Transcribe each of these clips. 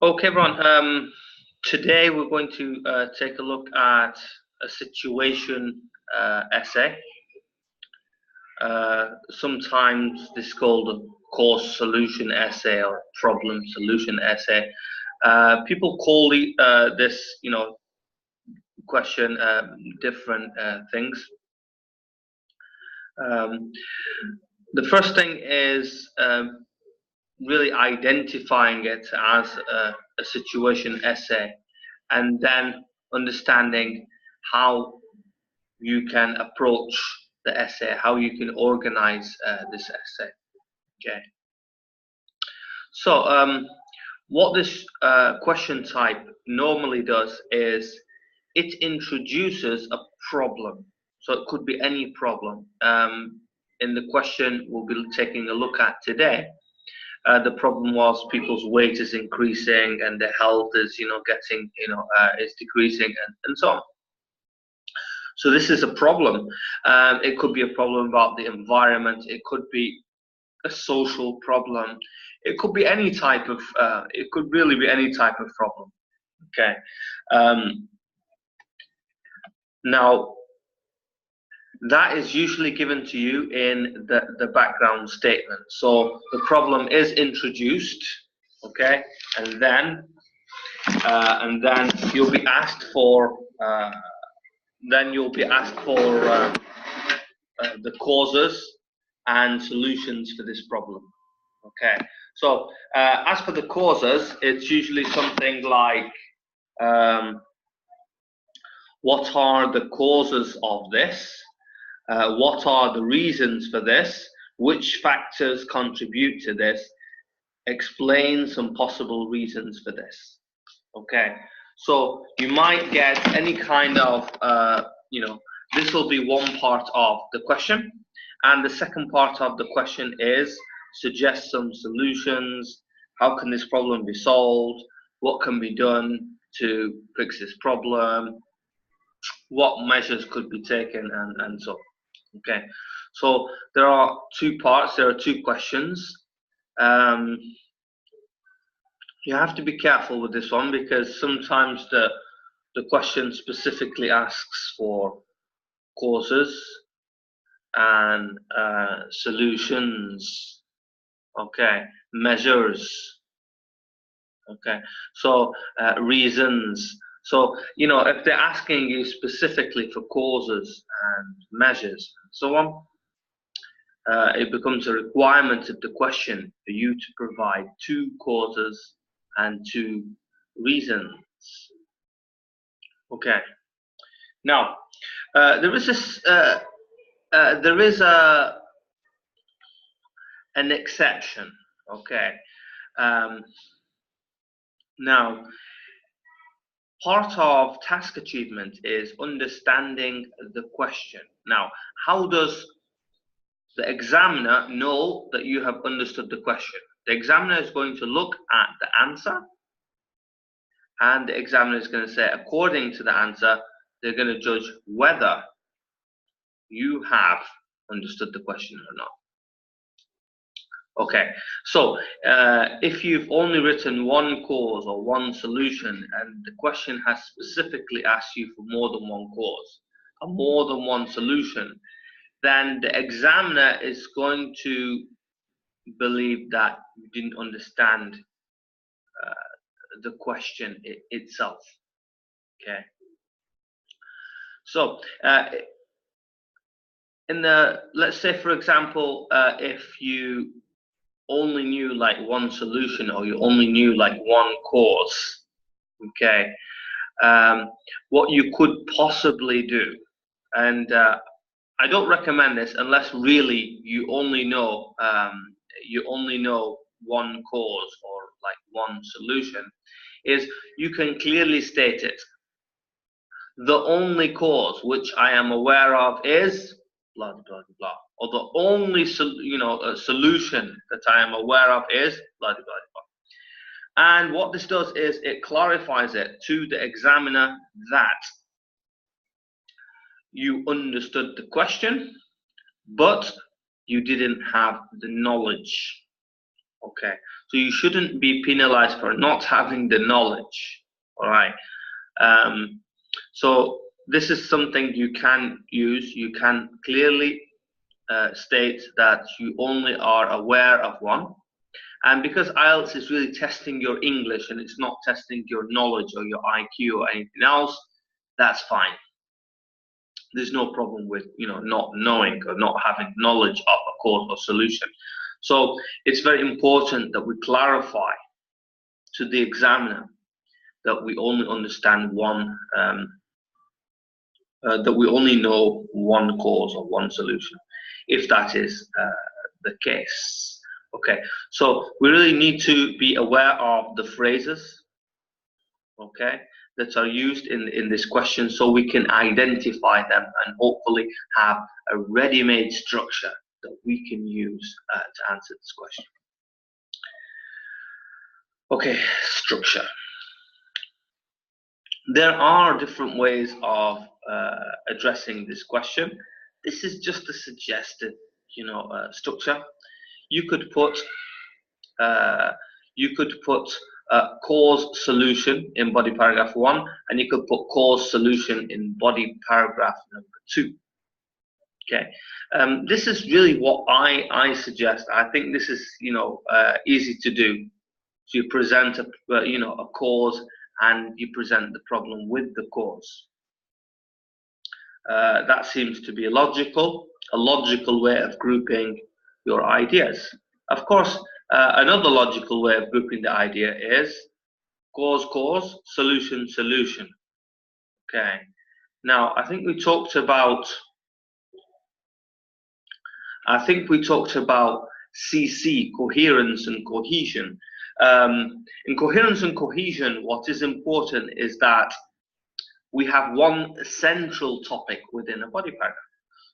Okay, everyone. Today we're going to take a look at a situation essay. Sometimes this is called a course solution essay or problem solution essay. People call this, question different things. The first thing is really identifying it as a situation essay, and then understanding how you can approach the essay, how you can organize this essay. Okay. So what this question type normally does is it introduces a problem. So it could be any problem. In the question we'll be taking a look at today, the problem was people's weight is increasing and their health is, getting, is decreasing, and so on. So this is a problem. It could be a problem about the environment. It could be a social problem. It could be any type of. It could really be any type of problem. Okay. Now, that is usually given to you in the background statement. So the problem is introduced, okay, and then you'll be asked for the causes and solutions for this problem. Okay, so as for the causes, it's usually something like what are the causes of this? What are the reasons for this? Which factors contribute to this? Explain some possible reasons for this. Okay, so you might get any kind of, this will be one part of the question. And the second part of the question is suggest some solutions. How can this problem be solved? What can be done to fix this problem? What measures could be taken, and so on. Okay, so there are two parts, there are two questions. You have to be careful with this one because sometimes the question specifically asks for causes and solutions, okay, measures, okay, so reasons. So, if they're asking you specifically for causes and measures and so on, it becomes a requirement of the question for you to provide two causes and two reasons. Okay. Now, there is an exception. Okay. Now, part of task achievement is understanding the question. Now, how does the examiner know that you have understood the question? The examiner is going to look at the answer, and the examiner is going to say, according to the answer, they're going to judge whether you have understood the question or not. Okay, so if you've only written one cause or one solution and the question has specifically asked you for more than one cause or more than one solution, then the examiner is going to believe that you didn't understand the question itself. Okay. So let's say, for example, if you only knew like one solution or you only knew like one cause, okay, what you could possibly do, and I don't recommend this unless really you only know one cause or like one solution, is you can clearly state it. The only cause which I am aware of is blah blah blah, or the only solution that I am aware of is blah blah blah. And what this does is it clarifies it to the examiner that you understood the question, but you didn't have the knowledge Okay, so you shouldn't be penalized for not having the knowledge. All right. So this is something you can use. You can clearly state that you only are aware of one. And because IELTS is really testing your English and it's not testing your knowledge or your IQ or anything else, that's fine. There's no problem with, you know, not knowing or not having knowledge of a cause or solution. So it's very important that we clarify to the examiner that we only understand one, that we only know one cause or one solution, if that is the case. Okay, so we really need to be aware of the phrases, okay, that are used in this question, so we can identify them and hopefully have a ready-made structure that we can use to answer this question. Okay, structure. There are different ways of addressing this question. This is just a suggested, you know, structure. You could put cause solution in body paragraph 1, and you could put cause solution in body paragraph number 2. Okay, this is really what I suggest. I think this is, you know, easy to do. So you present a you know, a cause, and you present the problem with the cause. That seems to be a logical way of grouping your ideas. Of course, another logical way of grouping the idea is cause, solution, solution. Okay. Now, I think we talked about CC, coherence and cohesion. In coherence and cohesion, what is important is that we have one central topic within a body paragraph.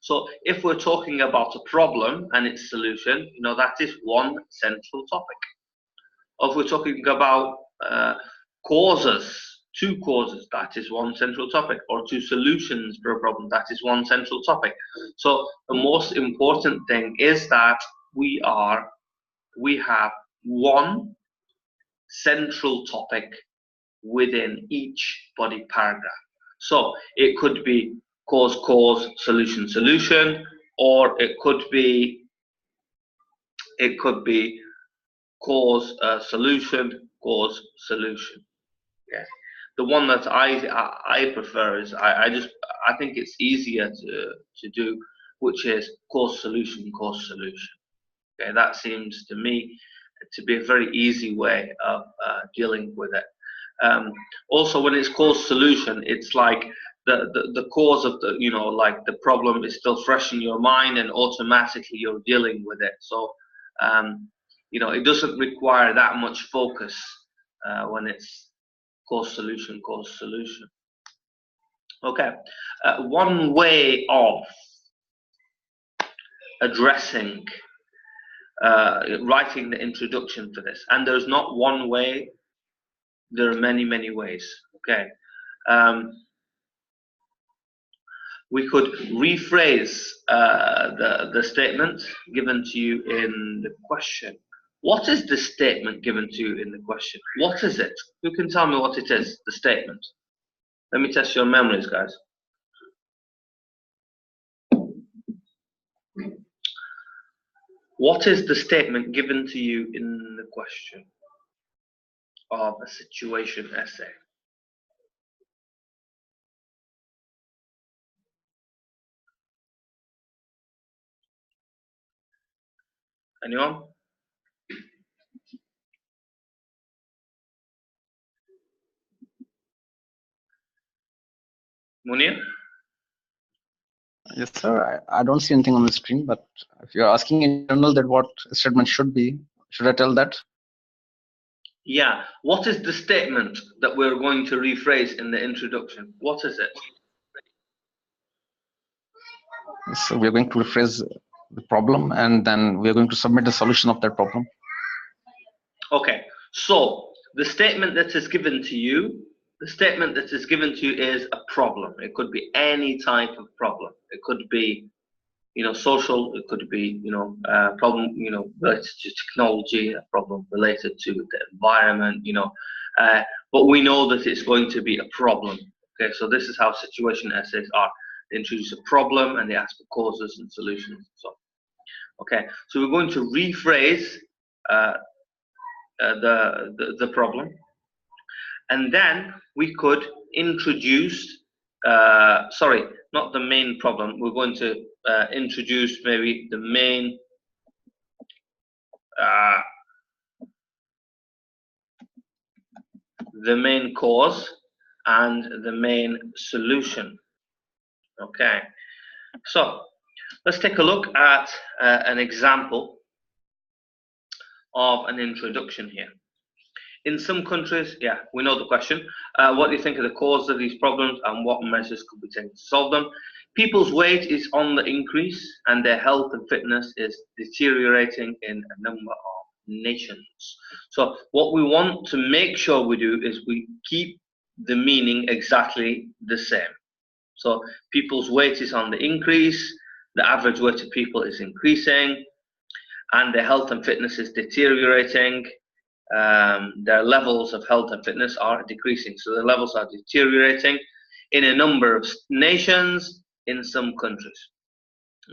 So if we're talking about a problem and its solution, you know, that is one central topic. Or if we're talking about causes, two causes, that is one central topic. Or two solutions for a problem, that is one central topic. So the most important thing is that we have one central topic within each body paragraph. So it could be cause, solution, solution, or it could be cause, solution, cause, solution. Yeah. The one that I prefer is I think it's easier to do, which is cause, solution, cause, solution. Okay, that seems to me to be a very easy way of dealing with it. Also, when it's cause solution, it's like the cause of the, you know, like the problem is still fresh in your mind, and automatically you're dealing with it. So, you know, it doesn't require that much focus when it's cause solution, cause solution. Okay, one way of addressing writing the introduction for this, and there's not one way, there are many ways. Okay, we could rephrase the statement given to you in the question. What is the statement given to you in the question? What is it? Who can tell me what it is, the statement? Let me test your memories, guys. What is the statement given to you in the question of a situation essay? Anyone? Munir? Yes, sir. I don't see anything on the screen, but if you're asking in general that what statement should be, should I tell that? Yeah. What is the statement that we're going to rephrase in the introduction? What is it? So we're going to rephrase the problem, and then we're going to submit the solution of that problem. Okay. So the statement that is given to you, is a problem. It could be any type of problem. It could be, social, it could be, problem, related to technology, a problem related to the environment, but we know that it's going to be a problem. Okay, so this is how situation essays are. They introduce a problem and they ask for causes and solutions. So, okay, so we're going to rephrase the problem, and then we could introduce, sorry, not the main problem. We're going to introduce maybe the main cause and the main solution. Okay, so let's take a look at an example of an introduction here. In some countries, yeah, we know the question. What do you think of the cause of these problems and what measures could be taken to solve them? People's weight is on the increase and their health and fitness is deteriorating in a number of nations. So what we want to make sure we do is we keep the meaning exactly the same. So people's weight is on the increase, the average weight of people is increasing, and their health and fitness is deteriorating. Their levels of health and fitness are decreasing. So the levels are deteriorating in a number of nations, in some countries.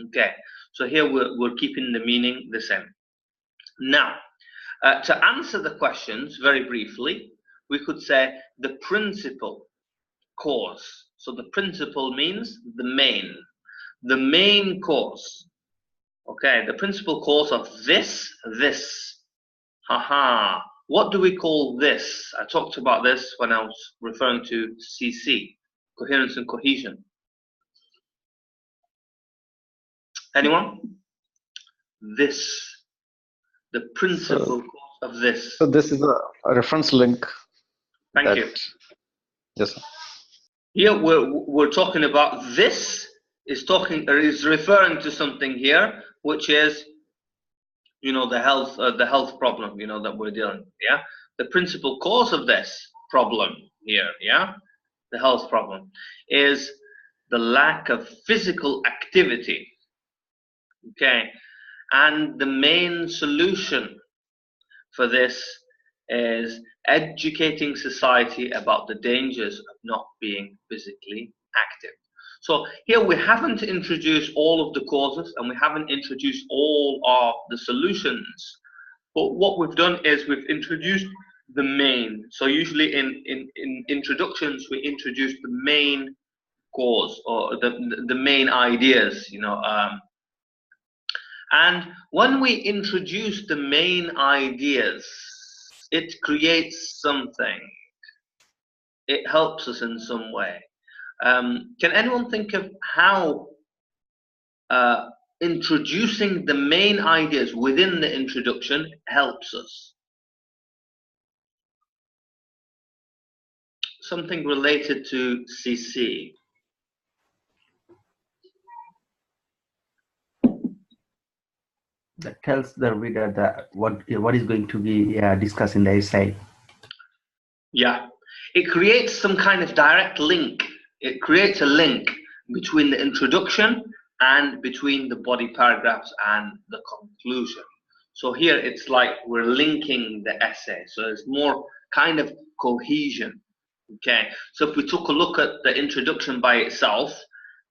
Okay, so here we're keeping the meaning the same. Now, to answer the questions very briefly, we could say the principal cause. So the principal means the main cause. Okay, the principal cause of this. Haha. What do we call this? I talked about this when I was referring to CC, coherence and cohesion. Anyone? This, the principal cause of this. So this is a reference link. Thank you. Yes, sir. Here we're talking about this is referring to something here, which is the health problem that we're dealing with. Yeah, the principal cause of this problem here, yeah, the health problem, is the lack of physical activity. Okay, and the main solution for this is educating society about the dangers of not being physically active. So here we haven't introduced all of the causes and we haven't introduced all of the solutions, but what we've done is we've introduced the main. So usually in introductions we introduce the main cause or the main ideas, and when we introduce the main ideas, it creates something. It helps us in some way. Can anyone think of how introducing the main ideas within the introduction helps us? Something related to CC. That tells the reader that what is going to be discussed in the essay. Yeah, it creates some kind of direct link. It creates a link between the introduction and between the body paragraphs and the conclusion. So here it's like we're linking the essay. So there's more kind of cohesion. Okay, so if we took a look at the introduction by itself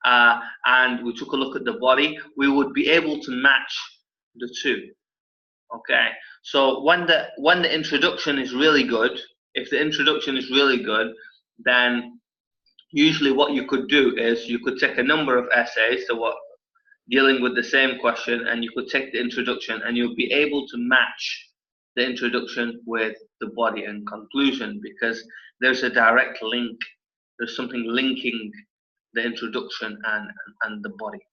and we took a look at the body, we would be able to match the two. Okay, so when the introduction is really good, if the introduction is really good, then usually what you could do is you could take a number of essays dealing with the same question, and you could take the introduction and you'll be able to match the introduction with the body and conclusion, because there's a direct link. There's something linking the introduction and the body.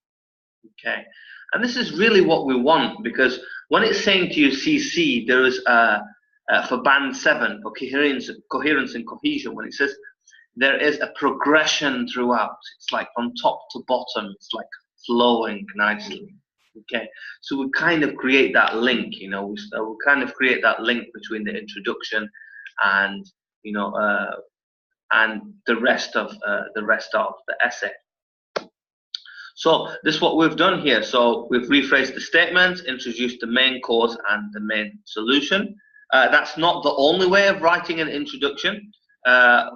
Okay, and this is really what we want, because when it's saying to you CC, there is for band 7 for coherence and cohesion, when it says there is a progression throughout, it's like from top to bottom, it's like flowing nicely. Okay, so we kind of create that link, we kind of create that link between the introduction and and the rest of the essay. So this is what we've done here. So we've rephrased the statement, introduced the main cause and the main solution. That's not the only way of writing an introduction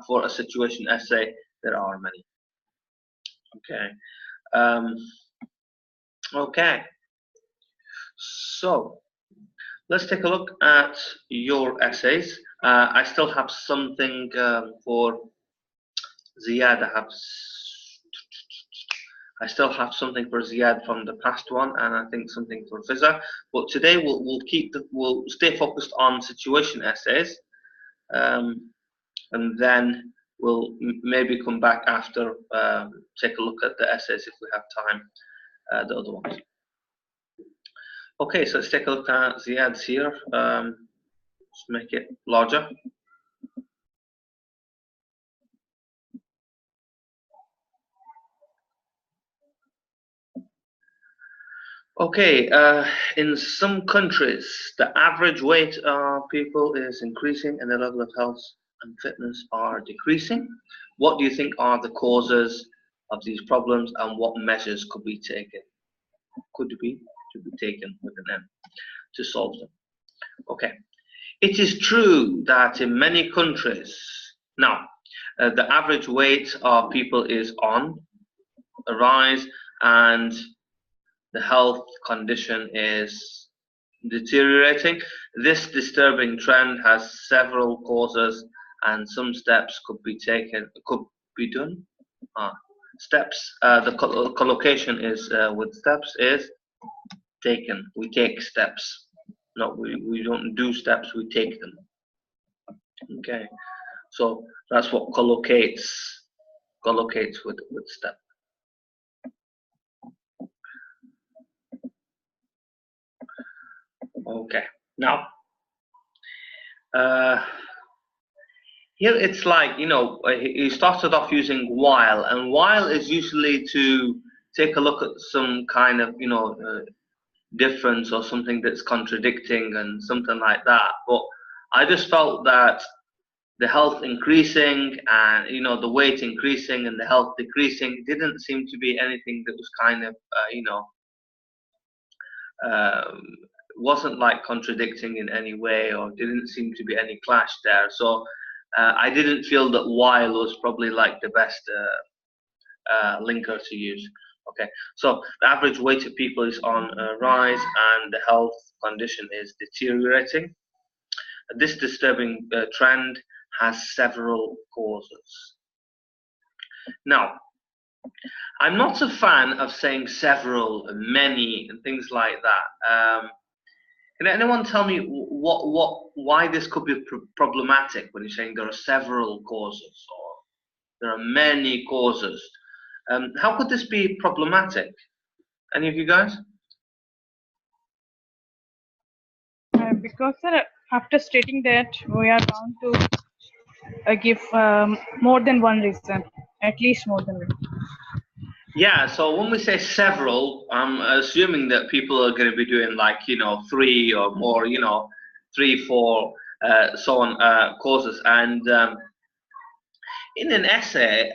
for a situation essay. There are many. Okay. Okay. So let's take a look at your essays. I still have something for Ziad. I still have something for Ziad from the past one, and I think something for Fiza. But today we'll stay focused on situation essays, and then we'll maybe come back after, take a look at the essays if we have time, the other ones. Okay, so let's take a look at Ziad's here. Let's make it larger. Okay, in some countries, the average weight of people is increasing and the level of health and fitness are decreasing. What do you think are the causes of these problems and what measures could be taken? To be taken with an M to solve them. Okay, it is true that in many countries, now, the average weight of people is on a rise and the health condition is deteriorating. This disturbing trend has several causes and some steps could be taken, could be done. Steps, the collocation is with steps is taken. We take steps. No, we don't do steps, we take them. Okay, so that's what collocates with step. Okay, now here it's like, you know, he started off using while, and while is usually to take a look at some kind of, you know, difference or something that's contradicting and something like that. But I just felt that the health increasing and, you know, the weight increasing and the health decreasing didn't seem to be anything that was kind of, you know, wasn't like contradicting in any way, or didn't seem to be any clash there. So I didn't feel that while was probably like the best linker to use. Okay, so the average weight of people is on a rise and the health condition is deteriorating. This disturbing trend has several causes. Now, I'm not a fan of saying several, many, and things like that. Can anyone tell me why this could be problematic when you're saying there are several causes or there are many causes? How could this be problematic? Any of you guys? Because after stating that, we are bound to give more than one reason, at least more than one. Yeah, so when we say several, I'm assuming that people are going to be doing like, you know, 3 or more, you know, 3, 4, so on, causes. And in an essay,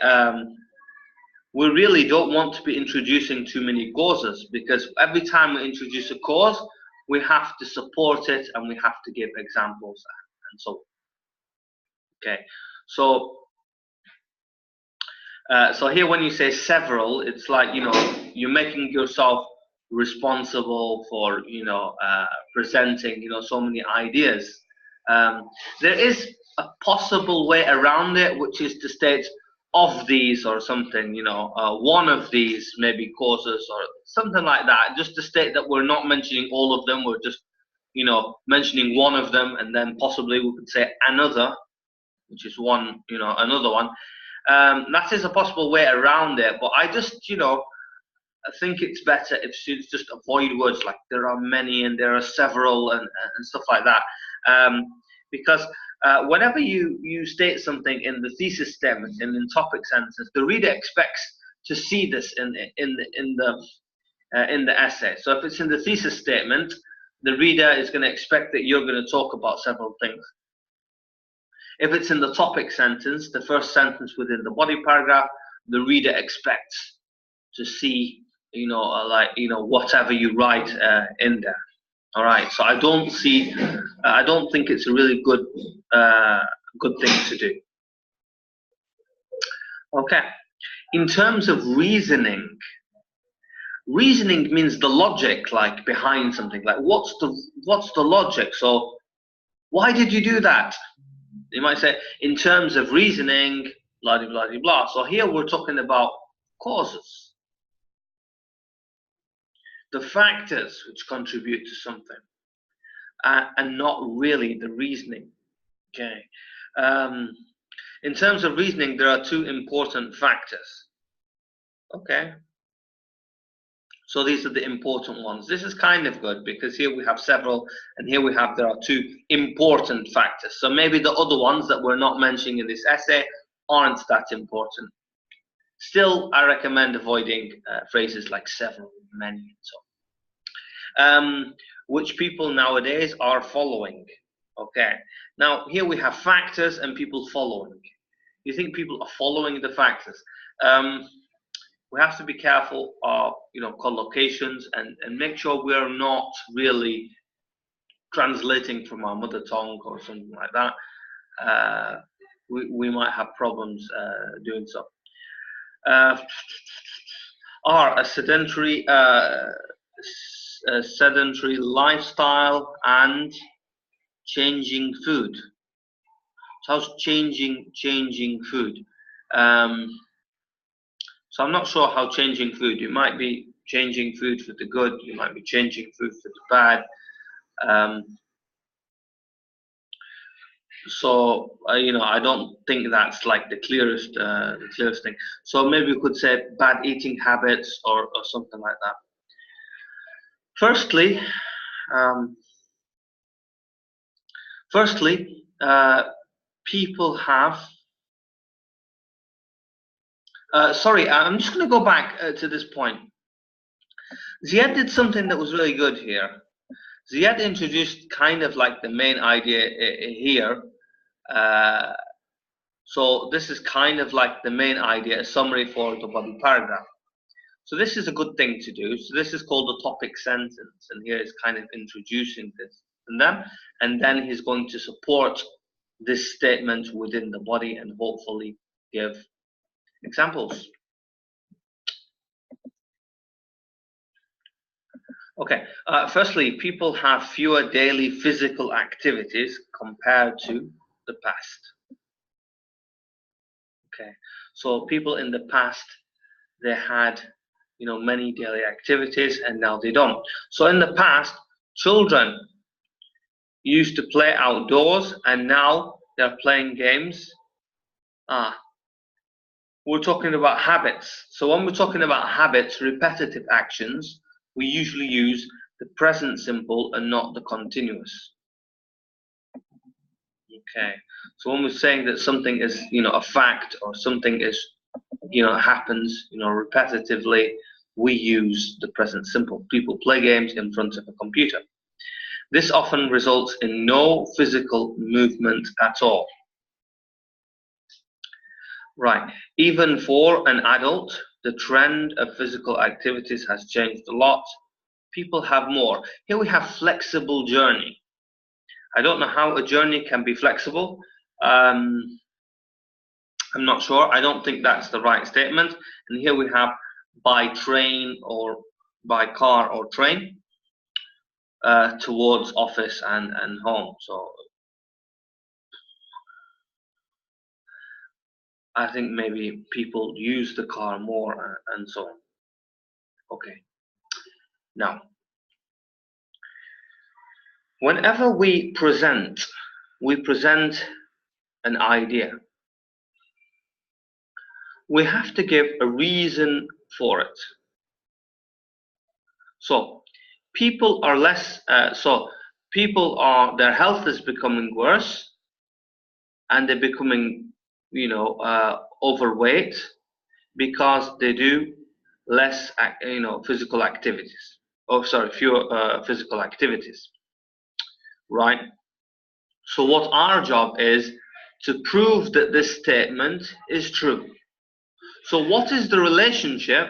we really don't want to be introducing too many causes, because every time we introduce a cause, we have to support it and we have to give examples and so on. Okay, so so here when you say several, it's like, you know, you're making yourself responsible for, you know, presenting, you know, so many ideas. There is a possible way around it, which is to state of these or something, you know, one of these maybe causes or something like that, just to state that we're not mentioning all of them, we're just, you know, mentioning one of them, and then possibly we could say another, which is one, you know, another one. That is a possible way around it, but I just, you know, I think it's better if students just avoid words like there are many and there are several and stuff like that, because whenever you state something in the thesis statement and in topic sentences, the reader expects to see this in the essay. So if it's in the thesis statement, the reader is going to expect that you're going to talk about several things. If it's in the topic sentence, the first sentence within the body paragraph, the reader expects to see whatever you write in there. All right. So I don't think it's a really good thing to do. Okay. In terms of reasoning means the logic, like behind something. Like what's the logic? So why did you do that? You might say, in terms of reasoning, blah blah blah blah. So here we're talking about causes, the factors which contribute to something, and not really the reasoning. Okay. In terms of reasoning, there are two important factors. Okay. So these are the important ones. This is kind of good because here we have several, and here there are two important factors. So maybe the other ones that we're not mentioning in this essay aren't that important. Still, I recommend avoiding phrases like several, many, and so on, which people nowadays are following. Okay. Now here we have factors and people following. You think people are following the factors? We have to be careful of collocations and make sure we're not really translating from our mother tongue or something like that. We might have problems doing so. Are a sedentary lifestyle and changing food. So how's changing food? So I'm not sure how changing food. You might be changing food for the good. You might be changing food for the bad. So I don't think that's like the clearest thing. So maybe we could say bad eating habits or something like that. Firstly, people have. Sorry, I'm just going to go back to this point. Ziad did something that was really good here. Ziad introduced kind of like the main idea here. So this is kind of like the main idea, a summary for the body paragraph. So this is a good thing to do. So this is called the topic sentence, and here is kind of introducing this and them, and then he's going to support this statement within the body and hopefully give examples. Okay, firstly, people have fewer daily physical activities compared to the past. Okay, so people in the past, they had many daily activities, and now they don't. So in the past, children used to play outdoors, and now they're playing games. We're talking about habits. So when we're talking about habits, repetitive actions, we usually use the present simple and not the continuous. Okay. So when we're saying that something is, a fact, or something is, happens, repetitively, we use the present simple. People play games in front of a computer. This often results in no physical movement at all. Right. Even for an adult, the trend of physical activities has changed a lot. People have more. Here we have flexible journey. I don't know how a journey can be flexible. I'm not sure. I don't think that's the right statement. And here we have by train or by car or train towards office and home. So I think maybe people use the car more and so on. Okay. Now, whenever we present an idea. We have to give a reason for it. So people are less, their health is becoming worse, and they're becoming, overweight because they do less, physical activities. Fewer physical activities, right? So what our job is to prove that this statement is true. So what is the relationship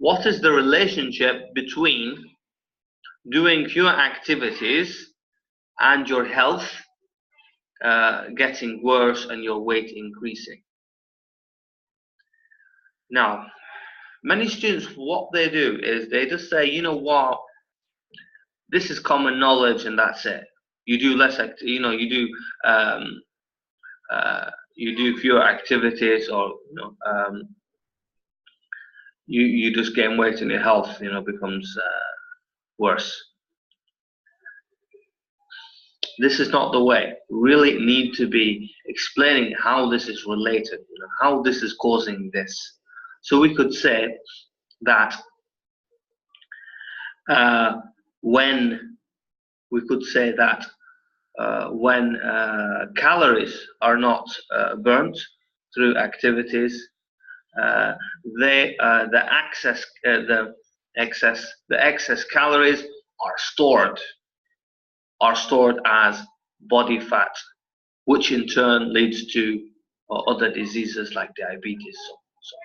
what is the relationship between doing fewer activities and your health getting worse and your weight increasing? Now, many students, what they do is they just say, you know what, this is common knowledge and that's it. You do less, you do fewer activities, or you just gain weight and your health becomes worse. This is not the way. We really need to be explaining how this is related, how this is causing this. So we could say that when calories are not burnt through activities, the excess calories are stored as body fat, which in turn leads to other diseases like diabetes. So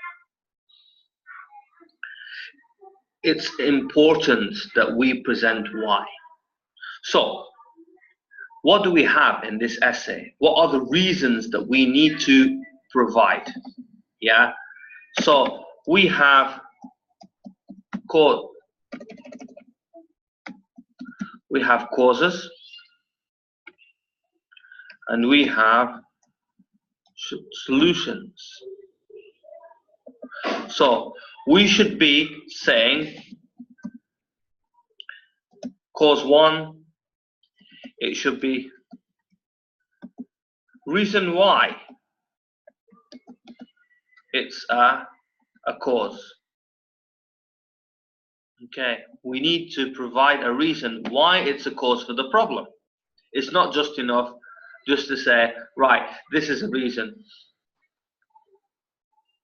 it's important that we present why. So what do we have in this essay? What are the reasons that we need to provide? Yeah. So we have causes, and we have solutions. So we should be saying cause 1, it should be reason why it's a cause. Okay, we need to provide a reason why it's a cause for the problem. It's not just enough just to say, right, this is a reason.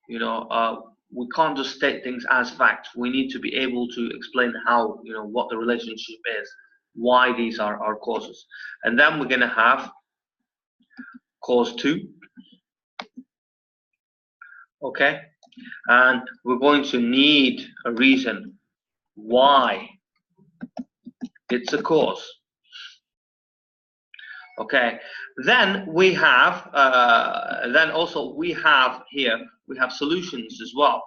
We can't just state things as fact. We need to be able to explain how, what the relationship is, why these are our causes. And then we're going to have cause 2. Okay, and we're going to need a reason why it's a cause. Okay, then we have we have solutions as well.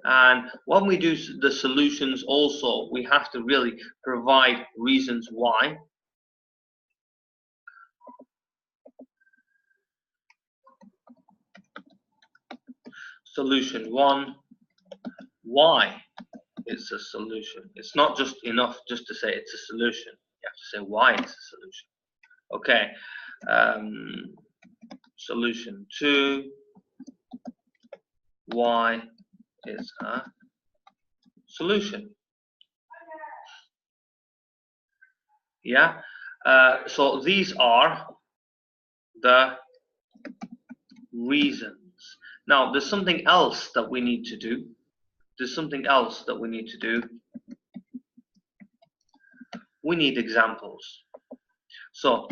And when we do the solutions also, we have to really provide reasons why. Solution 1, why it's a solution. It's not just enough just to say it's a solution. You have to say why it's a solution. Okay, solution 2, why is a solution. Yeah, so these are the reasons. Now there's something else that we need to do. We need examples. So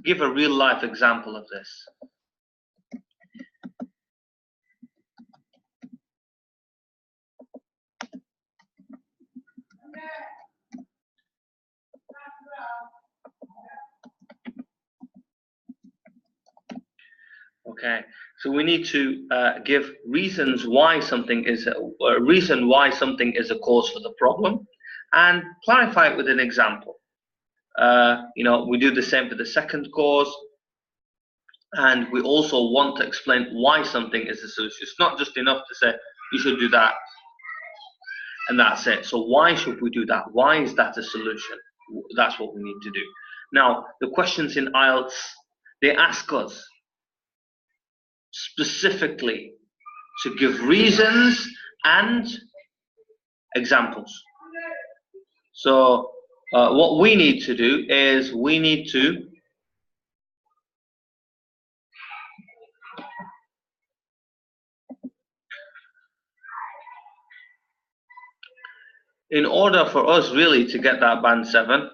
give a real life example of this. Okay, so we need to give reasons why something is a cause for the problem, and clarify it with an example. We do the same for the second cause, and we also want to explain why something is a solution. It's not just enough to say you should do that and that's it. So why should we do that? Why is that a solution? That's what we need to do. Now the questions in IELTS, they ask us specifically to give reasons and examples. So what we need to do is we need to in order for us really to get that band 7,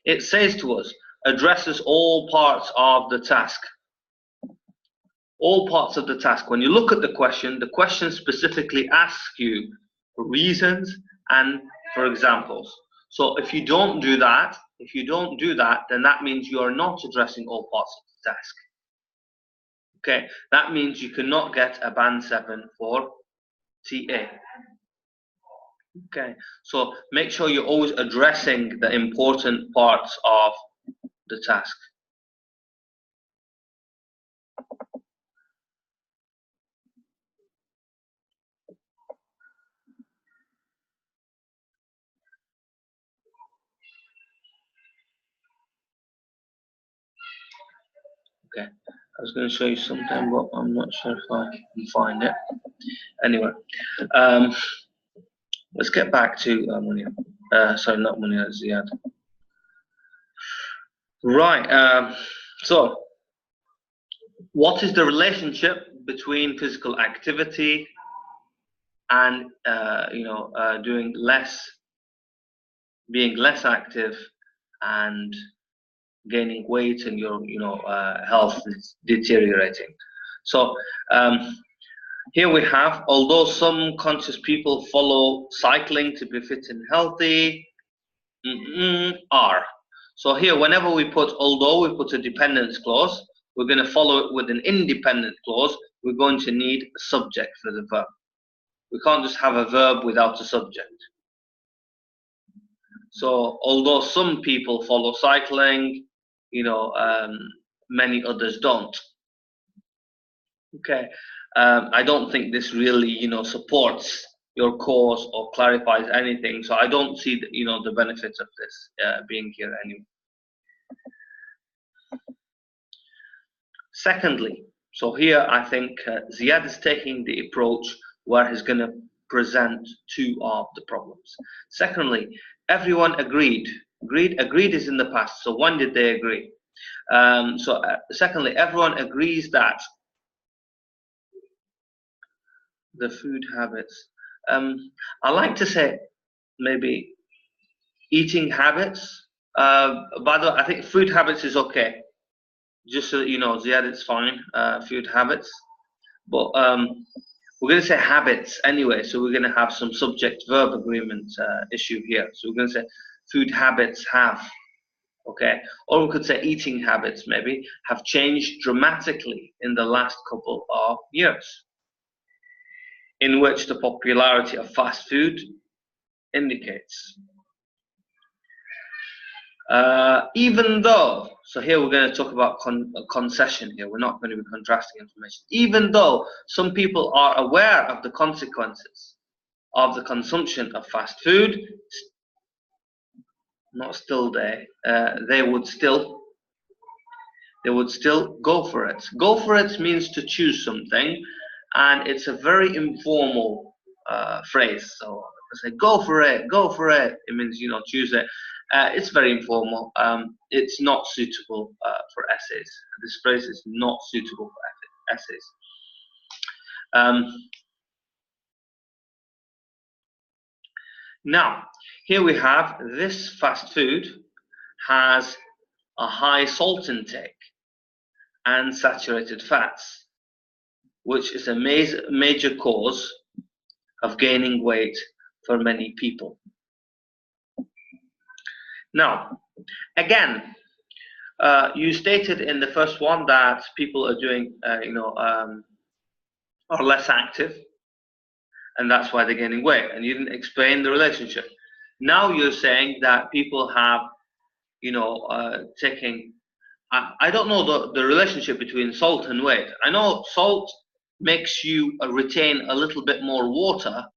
it says to us, addresses all parts of the task. all parts of the task. When you look at the question specifically asks you for reasons and for examples. So if you don't do that, then that means you are not addressing all parts of the task. Okay, that means you cannot get a band 7 for TA. Okay, so make sure you're always addressing the important parts of the task. Okay, I was going to show you something, but I'm not sure if I can find it. Anyway, let's get back to Munir. Sorry, not Munir, Ziad. Right. So, what is the relationship between physical activity and being less active and gaining weight and your health is deteriorating? So here we have, although some conscious people follow cycling to be fit and healthy, are. So here, whenever we put although, we put a dependence clause. We're going to follow it with an independent clause. We're going to need a subject for the verb. We can't just have a verb without a subject. So although some people follow cycling, many others don't. Okay, I don't think this really supports your cause or clarifies anything. So I don't see the benefits of this being here anyway. Secondly, so here I think Ziad is taking the approach where he's going to present two of the problems. Secondly, everyone agreed. Agreed is in the past. So when did they agree? Secondly, everyone agrees that the food habits. I like to say maybe eating habits. By the way, I think food habits is okay. Just so that you know, Ziad, it's fine. Food habits, but we're going to say habits anyway. So we're going to have some subject-verb agreement issue here. So we're going to say food habits have. Okay, or we could say eating habits maybe have changed dramatically in the last couple of years, in which the popularity of fast food indicates. Even though, so here we're going to talk about concession here, we're not going to be contrasting information. Even though some people are aware of the consequences of the consumption of fast food, not still they would still go for it. Go for it means to choose something, and it's a very informal phrase. So I say go for it, it means choose it. It's very informal. It's not suitable for essays. This phrase is not suitable for essays. Now, here we have this fast food has a high salt intake and saturated fats, which is a major cause of gaining weight for many people. Now, again, you stated in the first one that people are doing, are less active, and that's why they're gaining weight. And you didn't explain the relationship. Now you're saying that people have, taking. I don't know the relationship between salt and weight. I know salt makes you retain a little bit more water.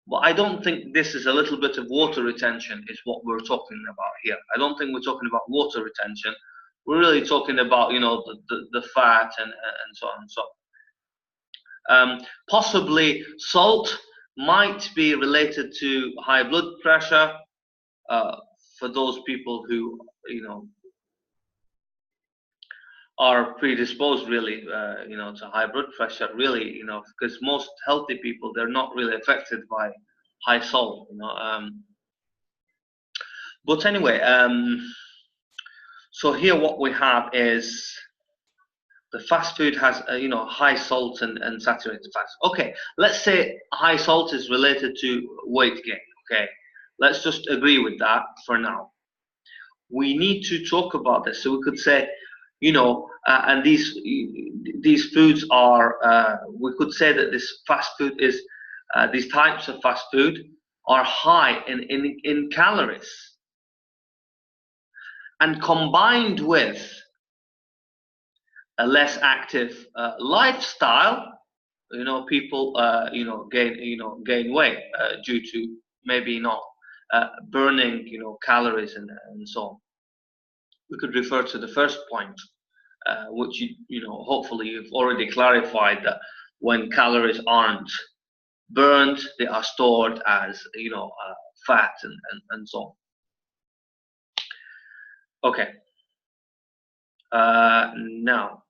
But I don't think this is a little bit of water retention is what we're talking about here. I don't think we're talking about water retention. We're really talking about, the fat and so on and so on. Possibly salt might be related to high blood pressure for those people who, are predisposed really, to high blood pressure, really, because most healthy people, they're not really affected by high salt, But anyway, so here what we have is The fast food has high salt and saturated fats. Okay, let's say high salt is related to weight gain. Okay, let's just agree with that for now. We need to talk about this. So we could say, and these foods are. We could say that this fast food is these types of fast food are high in calories, and combined with a less active lifestyle, people gain weight due to maybe not burning calories and so on. We could refer to the first point, which hopefully you've already clarified, that when calories aren't burned, they are stored as fat and so on. Okay. Now,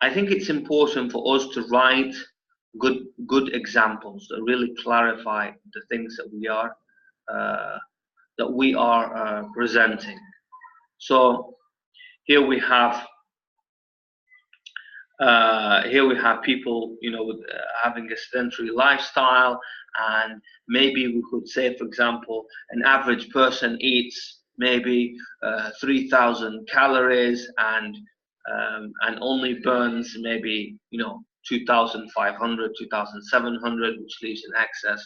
I think it's important for us to write good examples that really clarify the things that we are presenting. So here we have people, with having a sedentary lifestyle, and maybe we could say, for example, an average person eats maybe 3,000 calories and only burns maybe 2,500, 2,700, which leaves an excess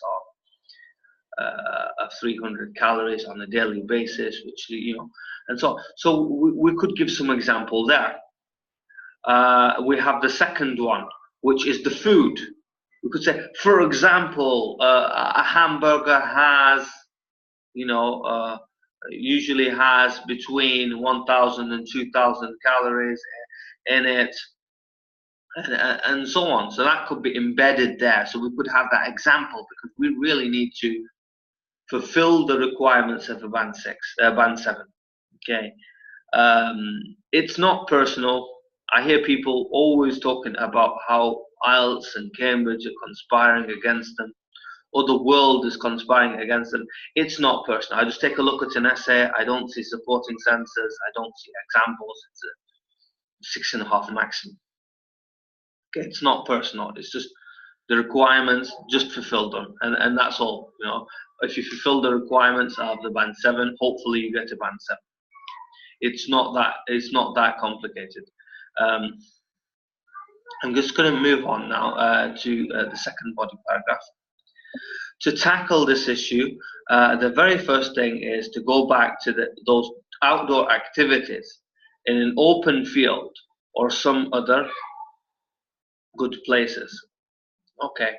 of 300 calories on a daily basis, which and so we could give some example there. We have the second one, which is the food. We could say, for example, a hamburger has, usually has between 1,000 and 2,000 calories in it, and so on. So that could be embedded there. So we could have that example, because we really need to fulfill the requirements of a band 7. Okay, it's not personal. I hear people always talking about how IELTS and Cambridge are conspiring against them, or the world is conspiring against them. It's not personal. I just take a look at an essay. I don't see supporting sentences. I don't see examples. It's a 6.5 maximum. Okay, it's not personal. It's just the requirements, just fulfill them, and that's all. If you fulfill the requirements of the band 7, hopefully you get a band 7. It's not that complicated. I'm just going to move on now to the second body paragraph. To tackle this issue, the very first thing is to go back to those outdoor activities in an open field or some other good places. Okay.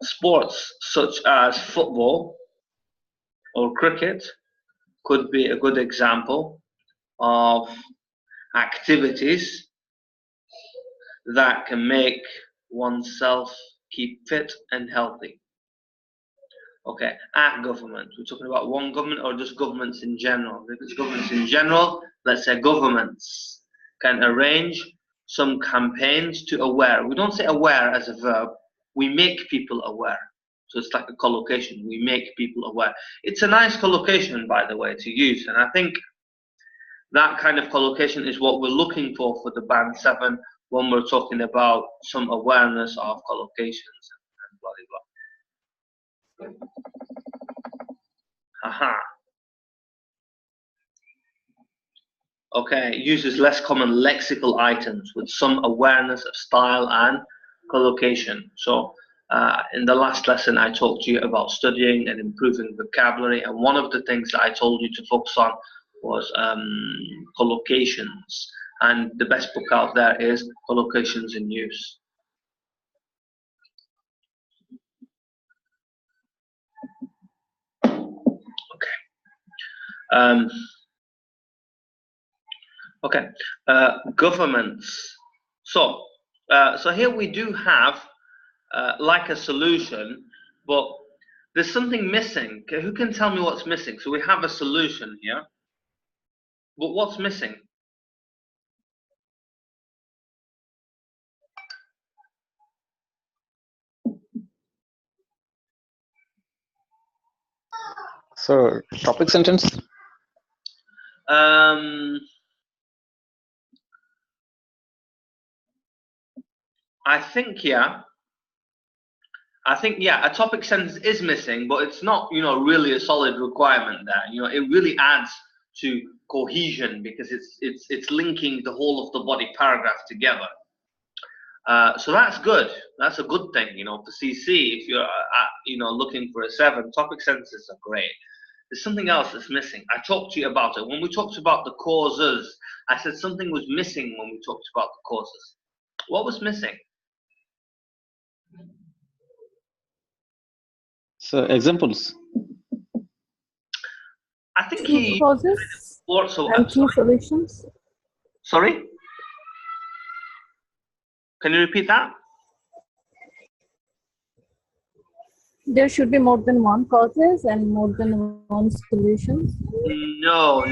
Sports such as football or cricket could be a good example of activities that can make oneself keep fit and healthy. Okay, at government, we're talking about one government or just governments in general? If it's governments in general, let's say governments can arrange some campaigns to aware. We don't say aware as a verb, we make people aware. So it's like a collocation, we make people aware. It's a nice collocation, by the way, to use, and I think that kind of collocation is what we're looking for the band 7 when we're talking about some awareness of collocations and blah blah blah. Aha. Okay, uses less common lexical items with some awareness of style and collocation. So in the last lesson, I talked to you about studying and improving vocabulary, and one of the things that I told you to focus on was collocations, and the best book out there is Collocations in Use. Okay. Governments. So here we do have like a solution, but there's something missing. Okay, who can tell me what's missing? So we have a solution here, but what's missing? So topic sentence. I think, yeah. I think, yeah, a topic sentence is missing, but it's not, really a solid requirement there. It really adds to cohesion because it's linking the whole of the body paragraph together. So that's good. That's a good thing, for CC. If you're, looking for a 7, topic sentences are great. There's something else that's missing. I talked to you about it when we talked about the causes. I said something was missing when we talked about the causes. What was missing? So examples. I think Key causes also and key solutions. Sorry? Can you repeat that? There should be more than one causes and more than one solutions. No.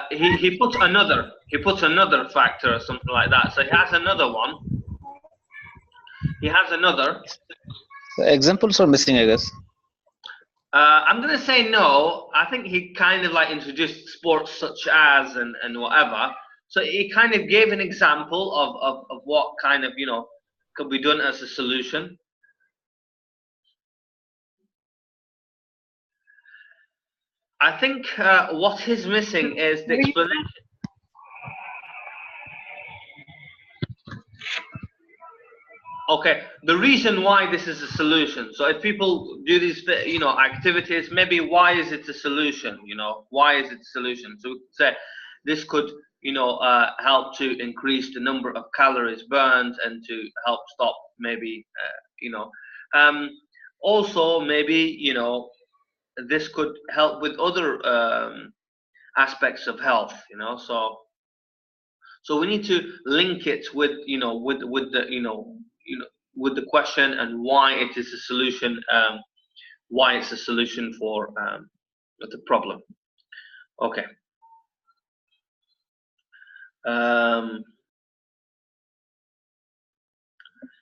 He puts another. He puts another factor or something like that. So he has another one. He has another. The examples are missing, I guess. I'm gonna say no. I think he kind of like introduced sports such as and whatever. So he kind of gave an example of what kind of could be done as a solution. I think what is missing is the explanation. Okay, the reason why this is a solution. So if people do these, activities, maybe why is it a solution? Why is it a solution? So we could say this could, help to increase the number of calories burned and to help stop maybe, also maybe, this could help with other aspects of health, so we need to link it with, with the, with the question and why it is a solution, why it's a solution for the problem. Okay.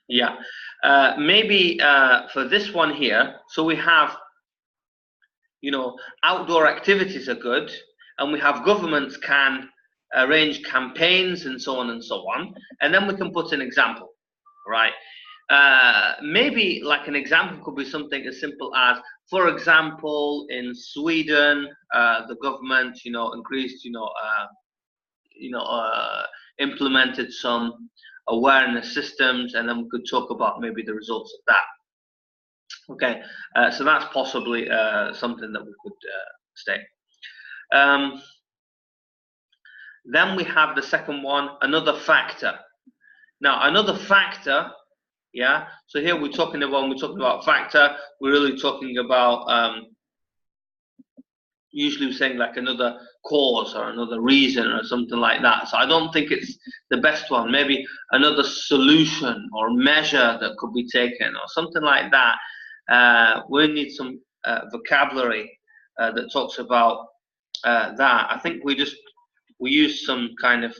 Yeah. Maybe for this one here, so we have, outdoor activities are good, and we have governments can arrange campaigns and so on and so on, and then we can put an example, right? Maybe like an example could be something as simple as, for example, in Sweden, the government, increased, implemented some awareness systems, and then we could talk about maybe the results of that. Okay, so that's possibly something that we could state. Then we have the second one, another factor. Now, another factor, yeah. So here we're talking about factor. We're really talking about usually we're saying like another cause or another reason or something like that. So I don't think it's the best one. Maybe another solution or measure that could be taken or something like that. We need some vocabulary that talks about that. I think we use some kind of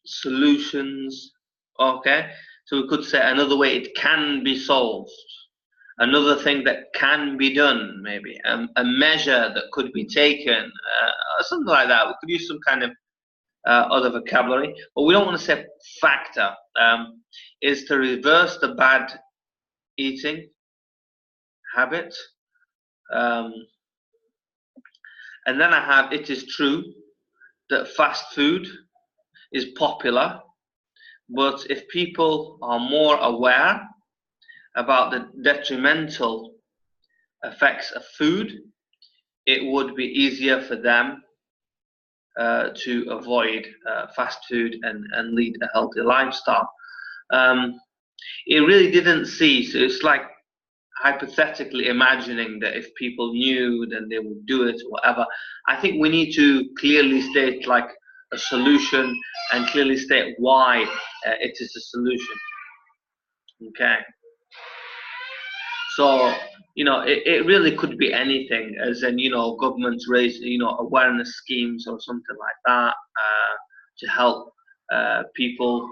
solutions. Okay, so we could say another way it can be solved, another thing that can be done, maybe a measure that could be taken, something like that. We could use some kind of other vocabulary, but we don't want to say factor. Is to reverse the bad eating habit. And then I have, it is true that fast food is popular, but if people are more aware about the detrimental effects of food, it would be easier for them to avoid fast food and lead a healthy lifestyle. It really didn't see, so it's like hypothetically imagining that if people knew, then they would do it or whatever. I think we need to clearly state like a solution and clearly state why it is a solution. Okay. So, it really could be anything, as in, governments raise, awareness schemes or something like that to help people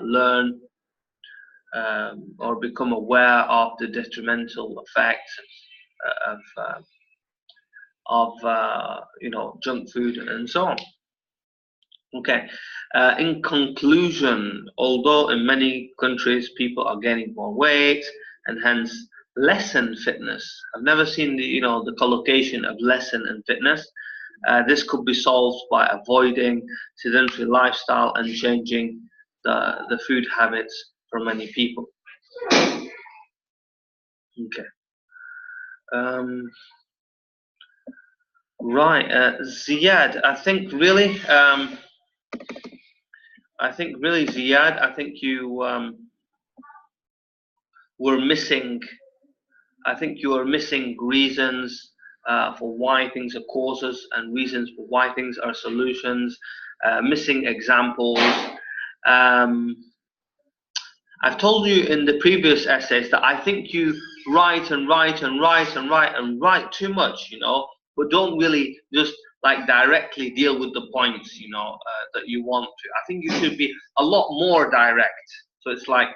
learn or become aware of the detrimental effects of junk food and so on. Okay. In conclusion, although in many countries people are gaining more weight and hence lessen fitness, I've never seen the collocation of lessen and fitness. This could be solved by avoiding sedentary lifestyle and changing the food habits for many people. Okay. Right, Ziad, I think really, Ziad, I think you were missing. I think you are missing reasons for why things are causes and reasons for why things are solutions. Missing examples. I've told you in the previous essays that I think you write and write and write and write and write too much, but don't really just like directly deal with the points, that you want to. I think you should be a lot more direct. So it's like,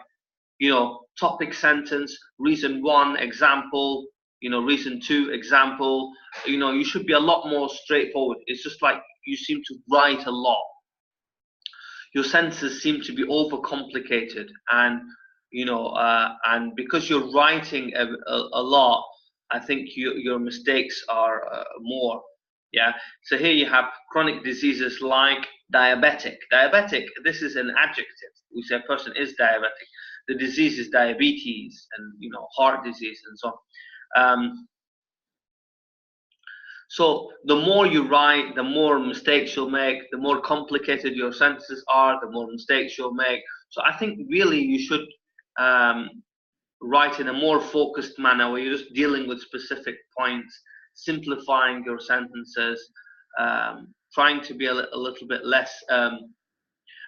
topic sentence, reason 1, example, reason 2, example. You should be a lot more straightforward. It's just like you seem to write a lot. Your sentences seem to be overcomplicated, and and because you're writing a lot, I think your mistakes are more. Yeah. So here you have chronic diseases like diabetic. Diabetic. This is an adjective. We say a person is diabetic. The disease is diabetes, and heart disease, and so on. So the more you write, the more mistakes you'll make, the more complicated your sentences are, the more mistakes you'll make. So I think really you should write in a more focused manner where you're just dealing with specific points, simplifying your sentences, trying to be a little bit less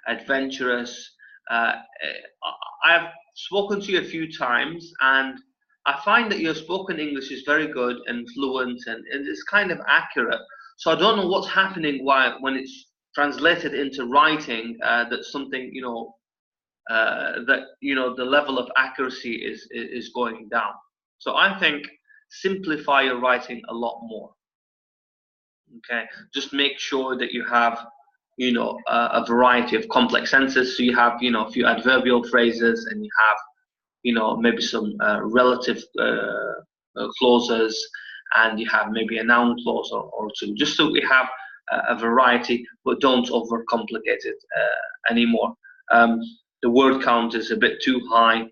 adventurous. I've spoken to you a few times, and I find that your spoken English is very good and fluent, and it's kind of accurate. So I don't know what's happening when it's translated into writing, that something, the level of accuracy is going down. So I think simplify your writing a lot more. Okay, just make sure that you have, a variety of complex sentences. So you have, a few adverbial phrases, and you have, maybe some relative clauses, and you have maybe a noun clause or two, just so we have a variety, but don't overcomplicate it anymore. The word count is a bit too high,